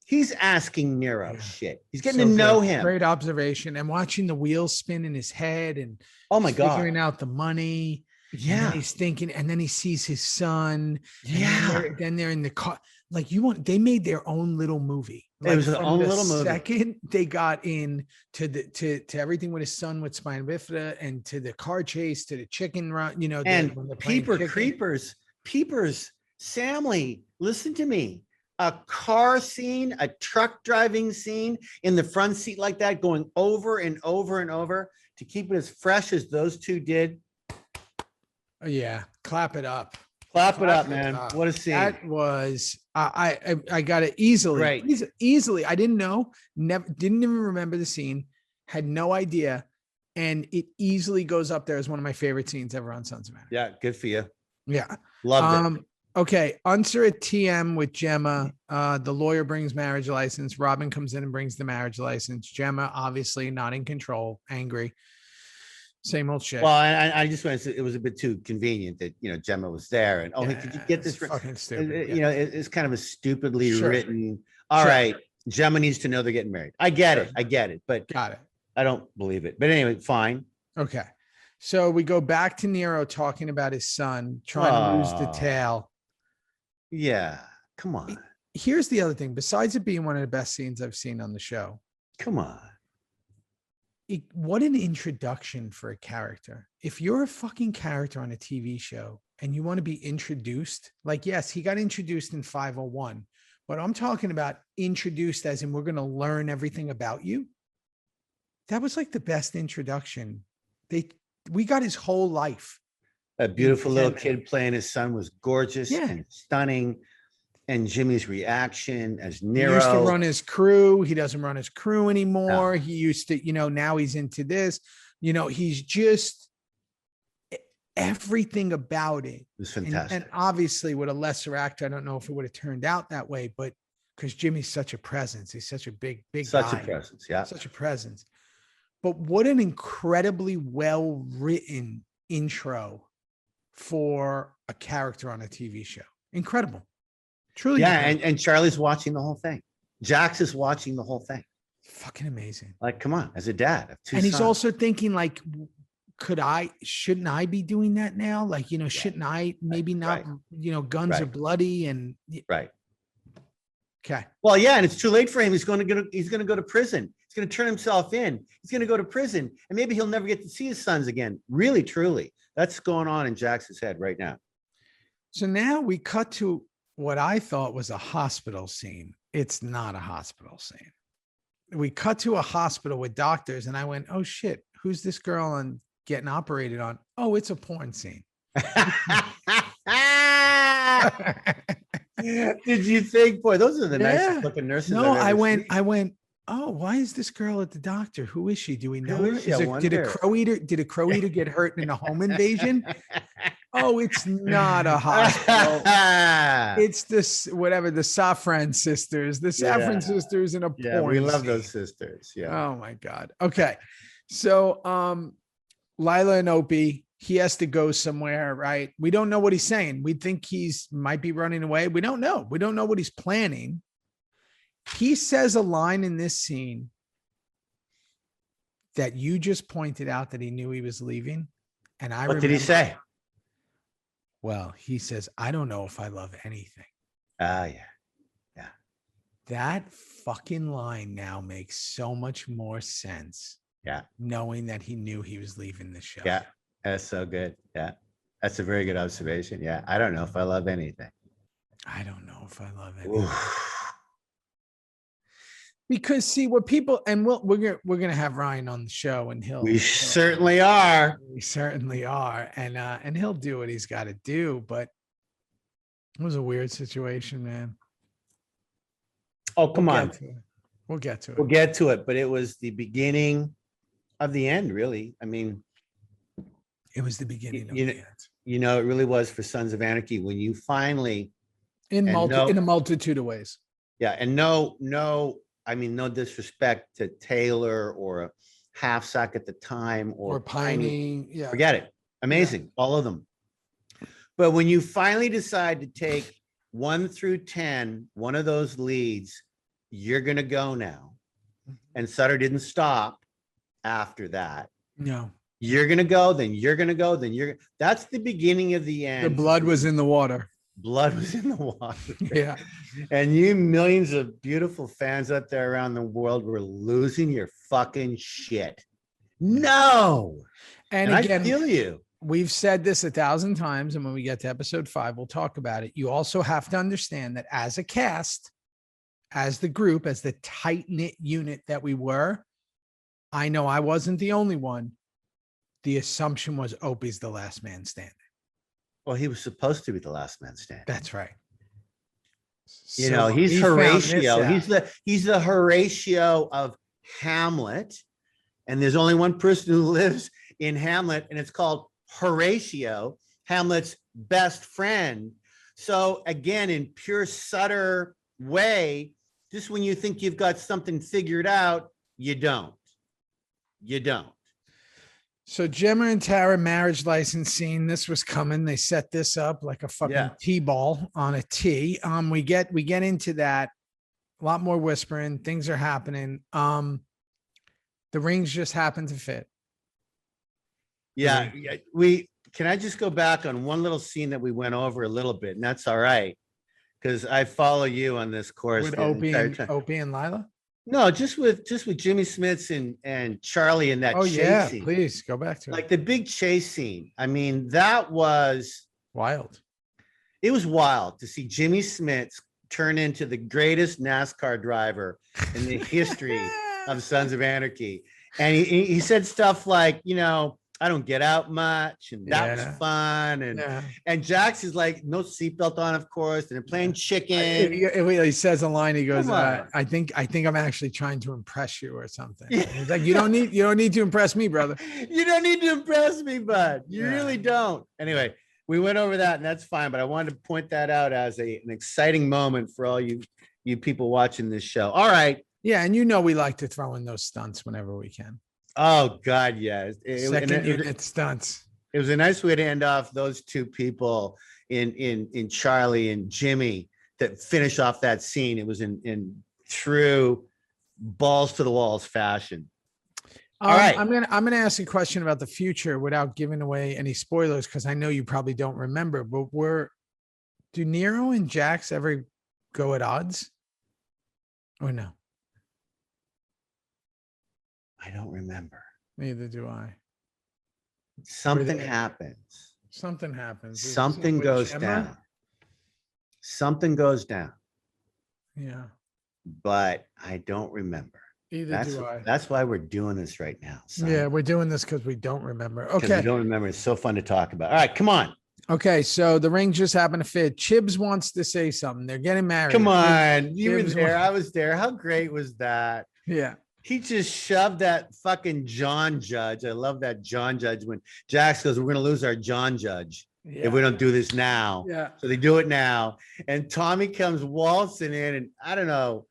[SPEAKER 3] He's asking Nero shit. He's getting to know him.
[SPEAKER 2] Great observation. And watching the wheels spin in his head and
[SPEAKER 3] oh my God,
[SPEAKER 2] figuring out the money.
[SPEAKER 3] Yeah.
[SPEAKER 2] And he's thinking, and then he sees his son.
[SPEAKER 3] Yeah.
[SPEAKER 2] Then they're in the car. Like they made their own little movie.
[SPEAKER 3] Like, it was their own little movie.
[SPEAKER 2] Second they got in to everything with his son with spina bifida and to the car chase, to the chicken run,
[SPEAKER 3] and Peepers, Samly, listen to me. a car scene, a truck driving scene in the front seat like that, going over and over and over to keep it as fresh as those two did.
[SPEAKER 2] Oh, yeah. Clap it up.
[SPEAKER 3] Clap it up, man. What a scene.
[SPEAKER 2] That was, I got it easily.
[SPEAKER 3] Right.
[SPEAKER 2] Easily. I didn't know, didn't even remember the scene, had no idea. And it easily goes up there as one of my favorite scenes ever on Sons of Anarchy.
[SPEAKER 3] Yeah, good for you.
[SPEAKER 2] Yeah.
[SPEAKER 3] Loved it.
[SPEAKER 2] Okay. Answer at TM with Gemma. The lawyer brings marriage license. Robin comes in and brings the marriage license. Gemma, obviously not in control, angry. Same old shit.
[SPEAKER 3] Well, I just want to say it was a bit too convenient that, Gemma was there and, hey, could you get this?
[SPEAKER 2] Fucking stupid.
[SPEAKER 3] It's kind of a stupidly
[SPEAKER 2] Sure.
[SPEAKER 3] written. All right. Gemma needs to know they're getting married. I get it. But
[SPEAKER 2] Got it.
[SPEAKER 3] I don't believe it. But anyway, fine.
[SPEAKER 2] Okay. So we go back to Nero talking about his son trying to lose the tail.
[SPEAKER 3] Yeah. Come on.
[SPEAKER 2] Here's the other thing. Besides it being one of the best scenes I've seen on the show.
[SPEAKER 3] Come on.
[SPEAKER 2] What an introduction for a character. If you're a fucking character on a TV show and you want to be introduced, like, yes, he got introduced in 501, but I'm talking about introduced as in we're going to learn everything about you. That was like the best introduction. We got his whole life.
[SPEAKER 3] A beautiful little kid playing his son was gorgeous and stunning. And Jimmy's reaction as Nero.
[SPEAKER 2] He used to run his crew. He doesn't run his crew anymore. No. He used to, now he's into this. He's just everything about it.
[SPEAKER 3] It was fantastic.
[SPEAKER 2] And obviously with a lesser actor, I don't know if it would have turned out that way, but because Jimmy's such a presence. He's such a big
[SPEAKER 3] such
[SPEAKER 2] guy.
[SPEAKER 3] A presence, yeah.
[SPEAKER 2] Such a presence. But what an incredibly well-written intro for a character on a TV show. Incredible. Truly.
[SPEAKER 3] Yeah, and Charlie's watching the whole thing. Jax is watching the whole thing.
[SPEAKER 2] Fucking amazing.
[SPEAKER 3] Like, come on, as a dad of two
[SPEAKER 2] and he's
[SPEAKER 3] sons.
[SPEAKER 2] also thinking, like, shouldn't I be doing that now? Like, shouldn't I maybe not, guns are bloody and
[SPEAKER 3] right.
[SPEAKER 2] Okay.
[SPEAKER 3] Well, yeah, and it's too late for him. He's going to go to prison. He's going to turn himself in. He's going to go to prison, and maybe he'll never get to see his sons again. Really, truly, that's going on in Jax's head right now.
[SPEAKER 2] So now we cut to what I thought was a hospital scene. It's not a hospital scene. We cut to a hospital with doctors, and I went, "Oh shit, who's this girl on getting operated on?" Oh, it's a porn scene.
[SPEAKER 3] Did you think, boy, those are the nicest looking nurses?
[SPEAKER 2] No, I went, oh, why is this girl at the doctor? Who is she? Do we know her? Did a crow eater get hurt in a home invasion? Oh, it's not a hospital. It's this, whatever, the Safran sisters, sisters in a porn.
[SPEAKER 3] Yeah, we love those sisters. Yeah.
[SPEAKER 2] Oh my God. Okay. So Lila and Opie, he has to go somewhere, right? We don't know what he's saying. We think might be running away. We don't know. We don't know what he's planning. He says a line in this scene that you just pointed out that he knew he was leaving. And what
[SPEAKER 3] did he say?
[SPEAKER 2] Well, he says, "I don't know if I love anything."
[SPEAKER 3] Yeah.
[SPEAKER 2] That fucking line now makes so much more sense.
[SPEAKER 3] Yeah.
[SPEAKER 2] Knowing that he knew he was leaving the show.
[SPEAKER 3] Yeah. That's so good. Yeah. That's a very good observation. Yeah. I don't know if I love anything.
[SPEAKER 2] I don't know if I love anything. Because see what people, and we're gonna have Ryan on the show, and
[SPEAKER 3] we certainly are.
[SPEAKER 2] We certainly are, and he'll do what he's got to do. But it was a weird situation, man.
[SPEAKER 3] Oh, come on.
[SPEAKER 2] We'll get to it.
[SPEAKER 3] We'll get to it. But it was the beginning of the end, really. I mean,
[SPEAKER 2] it was the beginning of the end.
[SPEAKER 3] It really was for Sons of Anarchy when you finally,
[SPEAKER 2] in a multitude of ways.
[SPEAKER 3] Yeah, and no disrespect to Taylor or a half sack at the time or
[SPEAKER 2] Piney. Yeah.
[SPEAKER 3] Forget it. Amazing. All of them. But when you finally decide to take 1 through 10, one of those leads, you're going to go now. And Sutter didn't stop after that.
[SPEAKER 2] No.
[SPEAKER 3] You're going to go, then you're going to go, then that's the beginning of the end.
[SPEAKER 2] The blood was in the water.
[SPEAKER 3] Blood was in the water.
[SPEAKER 2] Yeah.
[SPEAKER 3] And you millions of beautiful fans out there around the world were losing your fucking shit. No. And again, I feel you.
[SPEAKER 2] we've said this 1,000 times, and when we get to episode 5, we'll talk about it. You also have to understand that as a cast, as the group, as the tight-knit unit that we were, I know I wasn't the only one. The assumption was Opie's the last man standing.
[SPEAKER 3] Well, he was supposed to be the last man standing.
[SPEAKER 2] That's right.
[SPEAKER 3] You know, he's Horatio. He's the Horatio of Hamlet. And there's only one person who lives in Hamlet, and it's called Horatio, Hamlet's best friend. So again, in pure Sutter way, just when you think you've got something figured out, you don't. You don't.
[SPEAKER 2] So Gemma and Tara marriage license scene. This was coming. They set this up like a fucking T-ball on a tee. We get into that. A lot more whispering. Things are happening. The rings just happen to fit.
[SPEAKER 3] Yeah. Can I just go back on one little scene that we went over a little bit, and that's all right, because I follow you on this course.
[SPEAKER 2] With Opie and Lila?
[SPEAKER 3] No, just with Jimmy Smits and Charlie in that chase scene.
[SPEAKER 2] Please go back to
[SPEAKER 3] like the big chase scene. I mean, that was
[SPEAKER 2] wild.
[SPEAKER 3] It was wild to see Jimmy Smits turn into the greatest NASCAR driver in the history of Sons of Anarchy. And he said stuff like, you know, I don't get out much, and that was fun. And Jax is like, no seatbelt on, of course, and they're playing chicken.
[SPEAKER 2] He says a line. He goes, "I think I'm actually trying to impress you or something." He's like, "You don't need to impress me, brother.
[SPEAKER 3] You don't need to impress me, bud. You really don't." Anyway, we went over that, and that's fine. But I wanted to point that out as an exciting moment for all you people watching this show. All right.
[SPEAKER 2] Yeah, and you know we like to throw in those stunts whenever we can.
[SPEAKER 3] Oh God, yeah.
[SPEAKER 2] Second unit stunts.
[SPEAKER 3] It was a nice way to end off those two people in Charlie and Jimmy to finish off that scene. It was in true balls to the walls fashion. All right.
[SPEAKER 2] I'm gonna ask a question about the future without giving away any spoilers, because I know you probably don't remember. But do Nero and Jax ever go at odds, or no?
[SPEAKER 3] I don't remember.
[SPEAKER 2] Neither do I.
[SPEAKER 3] Something happens.
[SPEAKER 2] Something happens.
[SPEAKER 3] Something goes down. Something goes down.
[SPEAKER 2] Yeah.
[SPEAKER 3] But I don't remember.
[SPEAKER 2] Either do I.
[SPEAKER 3] That's why we're doing this right now. Son.
[SPEAKER 2] Yeah, we're doing this because we don't remember. Okay.
[SPEAKER 3] We don't remember. It's so fun to talk about. All right, come on.
[SPEAKER 2] Okay, so the ring just happened to fit. Chibs wants to say something. They're getting married.
[SPEAKER 3] Come on. You were there. I was there. How great was that?
[SPEAKER 2] Yeah.
[SPEAKER 3] He just shoved that fucking John Judge. I love that John Judge when Jax goes, we're going to lose our John Judge if we don't do this now.
[SPEAKER 2] Yeah.
[SPEAKER 3] So they do it now. And Tommy comes waltzing in, and I don't know,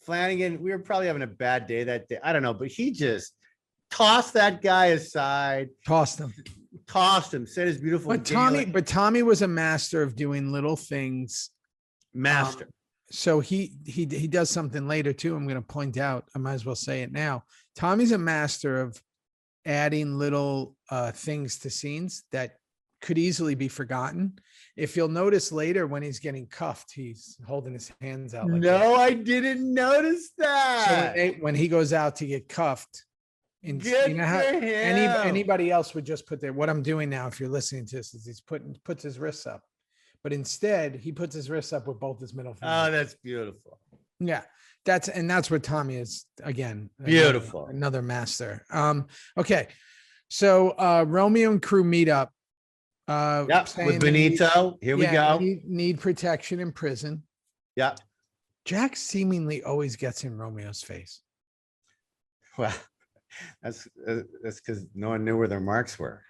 [SPEAKER 3] Flanagan, we were probably having a bad day that day. I don't know, but he just tossed that guy aside.
[SPEAKER 2] Tossed him,
[SPEAKER 3] said his beautiful.
[SPEAKER 2] But Tommy was a master of doing little things.
[SPEAKER 3] Master.
[SPEAKER 2] So he does something later too. I'm going to point out, I might as well say it now. Tommy's a master of adding little things to scenes that could easily be forgotten. If you'll notice later when he's getting cuffed, he's holding his hands out. Like
[SPEAKER 3] that. I didn't notice that.
[SPEAKER 2] So when he goes out to get cuffed, you know how anybody else would just put their, what I'm doing now, if you're listening to this, is he's puts his wrists up. But instead, he puts his wrists up with both his middle fingers.
[SPEAKER 3] Oh, that's beautiful.
[SPEAKER 2] Yeah, that's what Tommy is again.
[SPEAKER 3] Beautiful.
[SPEAKER 2] Another master. Okay, so Romeo and crew meet up.
[SPEAKER 3] With Benito. Here we go.
[SPEAKER 2] Need protection in prison.
[SPEAKER 3] Yeah.
[SPEAKER 2] Jack seemingly always gets in Romeo's face.
[SPEAKER 3] Well, that's because no one knew where their marks were.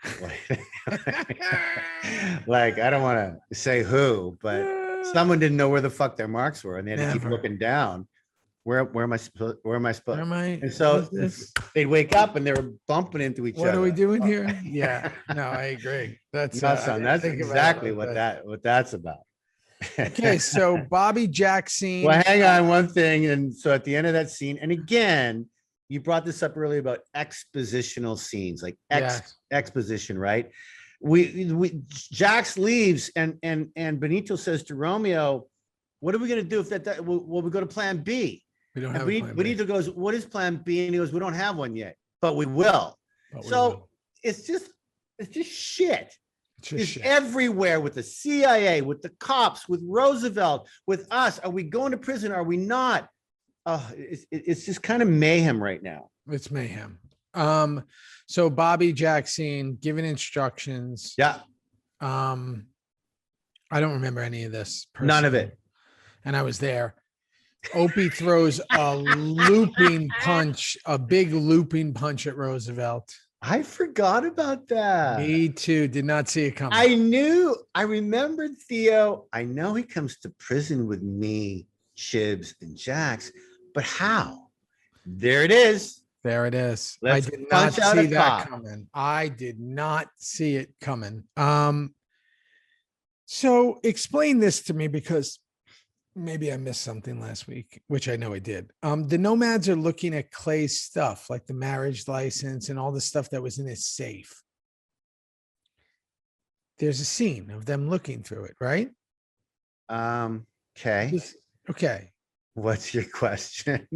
[SPEAKER 3] Like I don't want to say who, but someone didn't know where the fuck their marks were, and they had to keep looking down. Where am I supposed? And so they'd wake up and they were bumping into each other.
[SPEAKER 2] What are we doing here? Yeah, no, I agree. That's
[SPEAKER 3] exactly what that's about.
[SPEAKER 2] Okay, so Bobby Jack scene.
[SPEAKER 3] Well, hang on one thing, and so at the end of that scene, and again. You brought this up earlier about expositional scenes, like exposition, right? Jax leaves, and Benito says to Romeo, "What are we going to do if that? Will we go to Plan B?"
[SPEAKER 2] We don't have.
[SPEAKER 3] Benito goes, "What is Plan B?" And he goes, "We don't have one yet, but we will." It's just It's just shit.
[SPEAKER 2] Just
[SPEAKER 3] It's
[SPEAKER 2] shit.
[SPEAKER 3] everywhere with the CIA, with the cops, with Roosevelt, with us. Are we going to prison? Are we not? It's just kind of mayhem right now.
[SPEAKER 2] It's mayhem. So Bobby Jackson giving instructions.
[SPEAKER 3] Yeah.
[SPEAKER 2] I don't remember any of this.
[SPEAKER 3] None of it.
[SPEAKER 2] And I was there. Opie throws a looping punch, a big looping punch at Roosevelt.
[SPEAKER 3] I forgot about that.
[SPEAKER 2] Me too. Did not see it coming.
[SPEAKER 3] I remembered Theo. I know he comes to prison with me, Chibs, and Jax, but how? There it is.
[SPEAKER 2] There it is.
[SPEAKER 3] Let's
[SPEAKER 2] I did not
[SPEAKER 3] punch out
[SPEAKER 2] see
[SPEAKER 3] a
[SPEAKER 2] that
[SPEAKER 3] cop.
[SPEAKER 2] coming. I did not see it coming. So explain this to me, because maybe I missed something last week, which I know I did. The Nomads are looking at Clay's stuff, like the marriage license and all the stuff that was in his safe. There's a scene of them looking through it, right?
[SPEAKER 3] Okay.
[SPEAKER 2] Okay.
[SPEAKER 3] What's your question?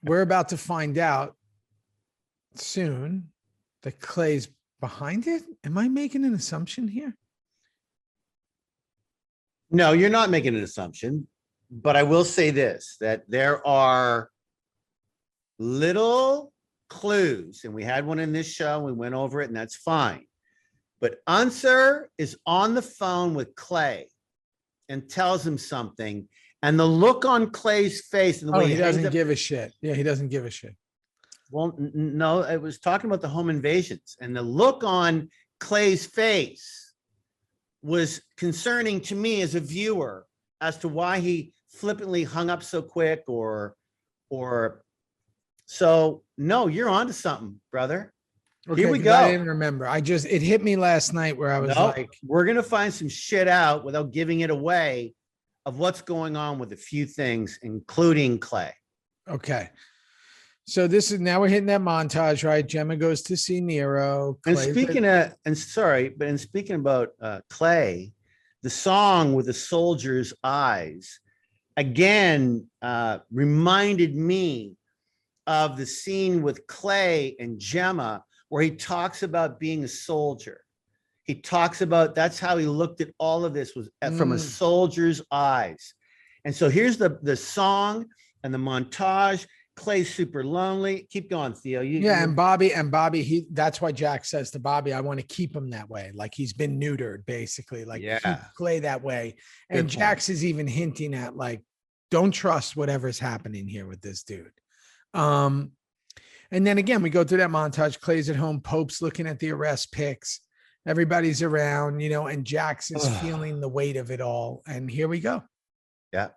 [SPEAKER 2] We're about to find out soon that Clay's behind it. Am I making an assumption here?
[SPEAKER 3] No, you're not making an assumption, but I will say this, that there are little clues, and we had one in this show, we went over it, and that's fine. But Unser is on the phone with Clay and tells him something, and the look on Clay's face and the way
[SPEAKER 2] he doesn't
[SPEAKER 3] up,
[SPEAKER 2] give a shit. Yeah, he doesn't give a shit.
[SPEAKER 3] well, no, it was talking about the home invasions, and the look on Clay's face was concerning to me as a viewer as to why he flippantly hung up so quick or so. No, you're onto something, brother.
[SPEAKER 2] Okay,
[SPEAKER 3] Here we go.
[SPEAKER 2] I didn't remember. It hit me last night where I was like,
[SPEAKER 3] we're going to find some shit out without giving it away of what's going on with a few things, including Clay.
[SPEAKER 2] okay. So this is, now we're hitting that montage, right? Gemma goes to see Nero.
[SPEAKER 3] And
[SPEAKER 2] Clay's
[SPEAKER 3] speaking about Clay, the song with the soldier's eyes again reminded me of the scene with Clay and Gemma where he talks about being a soldier. He talks about that's how he looked at all of this was from a soldier's eyes. And so here's the song and the montage. Clay's super lonely. Keep going, Theo.
[SPEAKER 2] And Bobby, that's why Jack says to Bobby, I want to keep him that way. Like he's been neutered, basically. Like keep Clay that way. And Jax is even hinting at like, don't trust whatever's happening here with this dude. And then again, we go through that montage. Clay's at home, Pope's looking at the arrest pics. Everybody's around, and Jax is feeling the weight of it all. And here we go.
[SPEAKER 3] Yeah.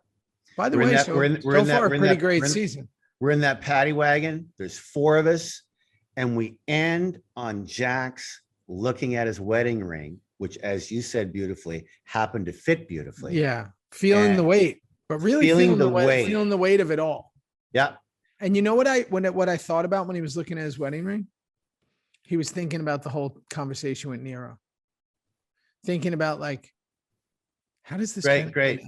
[SPEAKER 2] By the way, so far a pretty great season.
[SPEAKER 3] We're in that paddy wagon. There's 4 of us, and we end on Jax looking at his wedding ring, which, as you said beautifully, happened to fit beautifully.
[SPEAKER 2] Yeah, feeling the weight, but really feeling the weight of it all.
[SPEAKER 3] Yeah.
[SPEAKER 2] And you know what I thought about when he was looking at his wedding ring? He was thinking about the whole conversation with Nero. Thinking about like, how does this
[SPEAKER 3] great.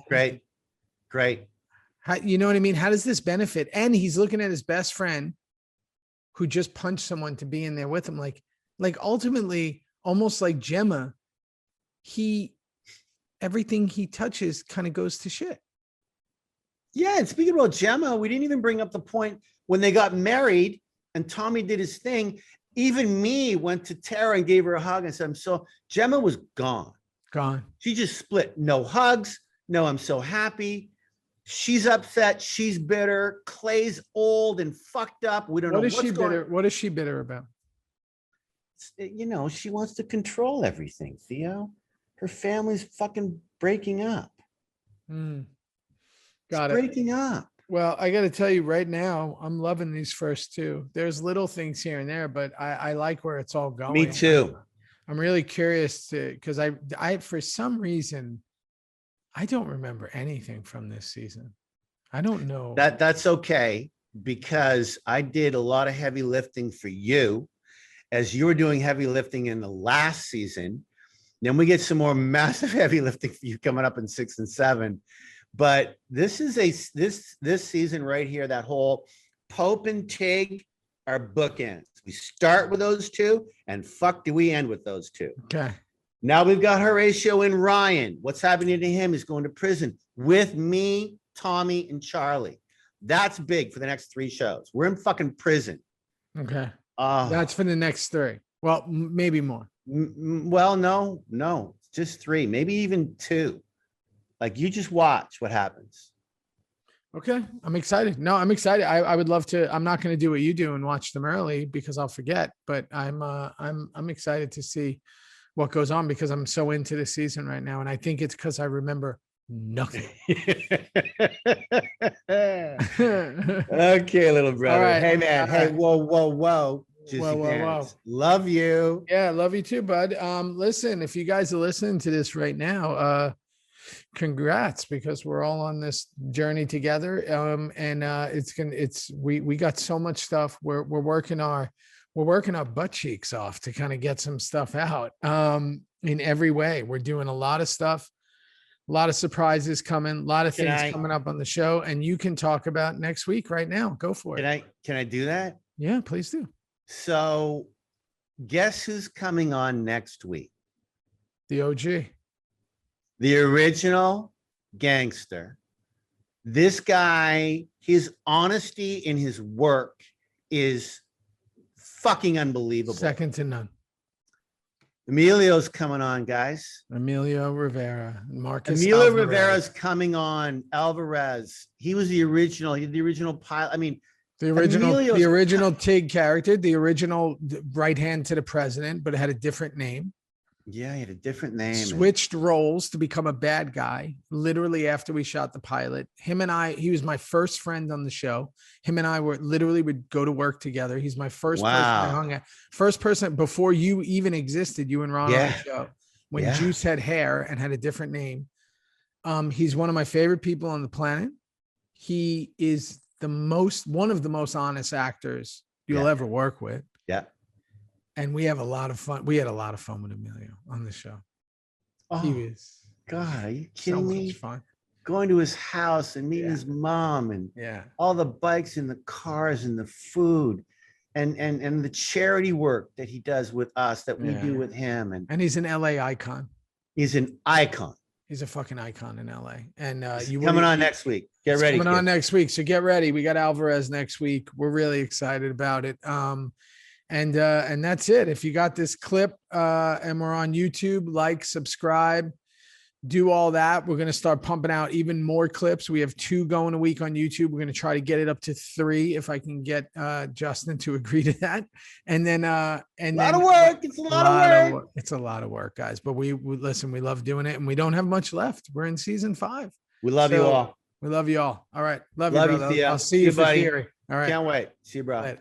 [SPEAKER 2] How, you know what I mean? How does this benefit? And he's looking at his best friend who just punched someone to be in there with him. Like ultimately, almost like Gemma, everything he touches kind of goes to shit.
[SPEAKER 3] Yeah. And speaking about Gemma, we didn't even bring up the point when they got married and Tommy did his thing. Even me went to Tara and gave her a hug and said, Gemma was gone. She just split. No hugs. No, I'm so happy. She's upset. She's bitter. Clay's old and fucked up. We don't know what's going on.
[SPEAKER 2] What is she bitter about?
[SPEAKER 3] She wants to control everything, Theo. Her family's fucking breaking up.
[SPEAKER 2] Got it.
[SPEAKER 3] Breaking up.
[SPEAKER 2] Well, I got to tell you right now, I'm loving these first 2. There's little things here and there, but I like where it's all going.
[SPEAKER 3] Me too.
[SPEAKER 2] I'm really curious because I for some reason, I don't remember anything from this season. I don't know.
[SPEAKER 3] That's okay, because I did a lot of heavy lifting for you as you were doing heavy lifting in the last season. Then we get some more massive heavy lifting for you coming up in 6 and 7. But this is this season right here, that whole Pope and Tig our bookends. We start with those two, and fuck do we end with those two.
[SPEAKER 2] Okay.
[SPEAKER 3] Now we've got Horatio and Ryan. What's happening to him? He's going to prison with me, Tommy, and Charlie. That's big for the next 3 shows. We're in fucking prison.
[SPEAKER 2] Okay. That's for the next 3. Well, maybe more.
[SPEAKER 3] Well, no, just 3, maybe even 2. Like, you just watch what happens.
[SPEAKER 2] Okay. I'm excited. No, I'm excited. I would love to. I'm not going to do what you do and watch them early because I'll forget, but I'm excited to see what goes on because I'm so into the season right now. And I think it's because I remember nothing.
[SPEAKER 3] Okay, little brother. Right. Hey, man. Hey, whoa. Whoa. Love you.
[SPEAKER 2] Yeah, love you too, bud. Listen, if you guys are listening to this right now, congrats, because we're all on this journey together. We got so much stuff. We're working our butt cheeks off to kind of get some stuff out in every way. We're doing a lot of stuff, a lot of surprises coming, a lot of things coming up on the show, and you can talk about next week right now. Go for it.
[SPEAKER 3] Can I do that?
[SPEAKER 2] Yeah, please do.
[SPEAKER 3] So guess who's coming on next week?
[SPEAKER 2] The OG.
[SPEAKER 3] The original gangster. This guy, his honesty in his work is fucking unbelievable.
[SPEAKER 2] Second to none.
[SPEAKER 3] Emilio's coming on, guys.
[SPEAKER 2] Emilio Rivera. Marcus
[SPEAKER 3] Emilio
[SPEAKER 2] Alvarez.
[SPEAKER 3] Rivera's coming on. Alvarez. He was the original pilot. I mean,
[SPEAKER 2] the original Tig character, the original right hand to the president, but it had a different name.
[SPEAKER 3] Yeah, he had a different name.
[SPEAKER 2] Switched roles to become a bad guy. Literally after we shot the pilot, him and I, he was my first friend on the show. Him and I would go to work together. He's my first person I hung out. First person before you even existed, you and Ron on the show. When Juice had hair and had a different name. He's one of my favorite people on the planet. He is one of the most honest actors you'll ever work with.
[SPEAKER 3] Yeah.
[SPEAKER 2] And we have a lot of fun. We had a lot of fun with Emilio on the show.
[SPEAKER 3] Oh,
[SPEAKER 2] he was,
[SPEAKER 3] God, are you kidding me?
[SPEAKER 2] Much fun.
[SPEAKER 3] Going to his house and meeting his mom and all the bikes and the cars and the food and the charity work that he does with us, that we do with him. And
[SPEAKER 2] he's an LA icon.
[SPEAKER 3] He's an icon.
[SPEAKER 2] He's a fucking icon in LA. And
[SPEAKER 3] coming on next week. Get ready.
[SPEAKER 2] Coming on next week. So get ready. We got Alvarez next week. We're really excited about it. And that's it. If you got this clip and we're on YouTube, like, subscribe, do all that. We're going to start pumping out even more clips. We have 2 going a week on YouTube. We're going to try to get it up to 3 if I can get Justin to agree to that. And then a lot of work. It's a lot of work. It's a lot of work, guys. But we listen, we love doing it and we don't have much left. We're in season 5.
[SPEAKER 3] We love you all.
[SPEAKER 2] We love you all. All right. Love you, brother.
[SPEAKER 3] Theo.
[SPEAKER 2] I'll see you for theory. All right.
[SPEAKER 3] Can't wait. See you, bro.
[SPEAKER 2] Later.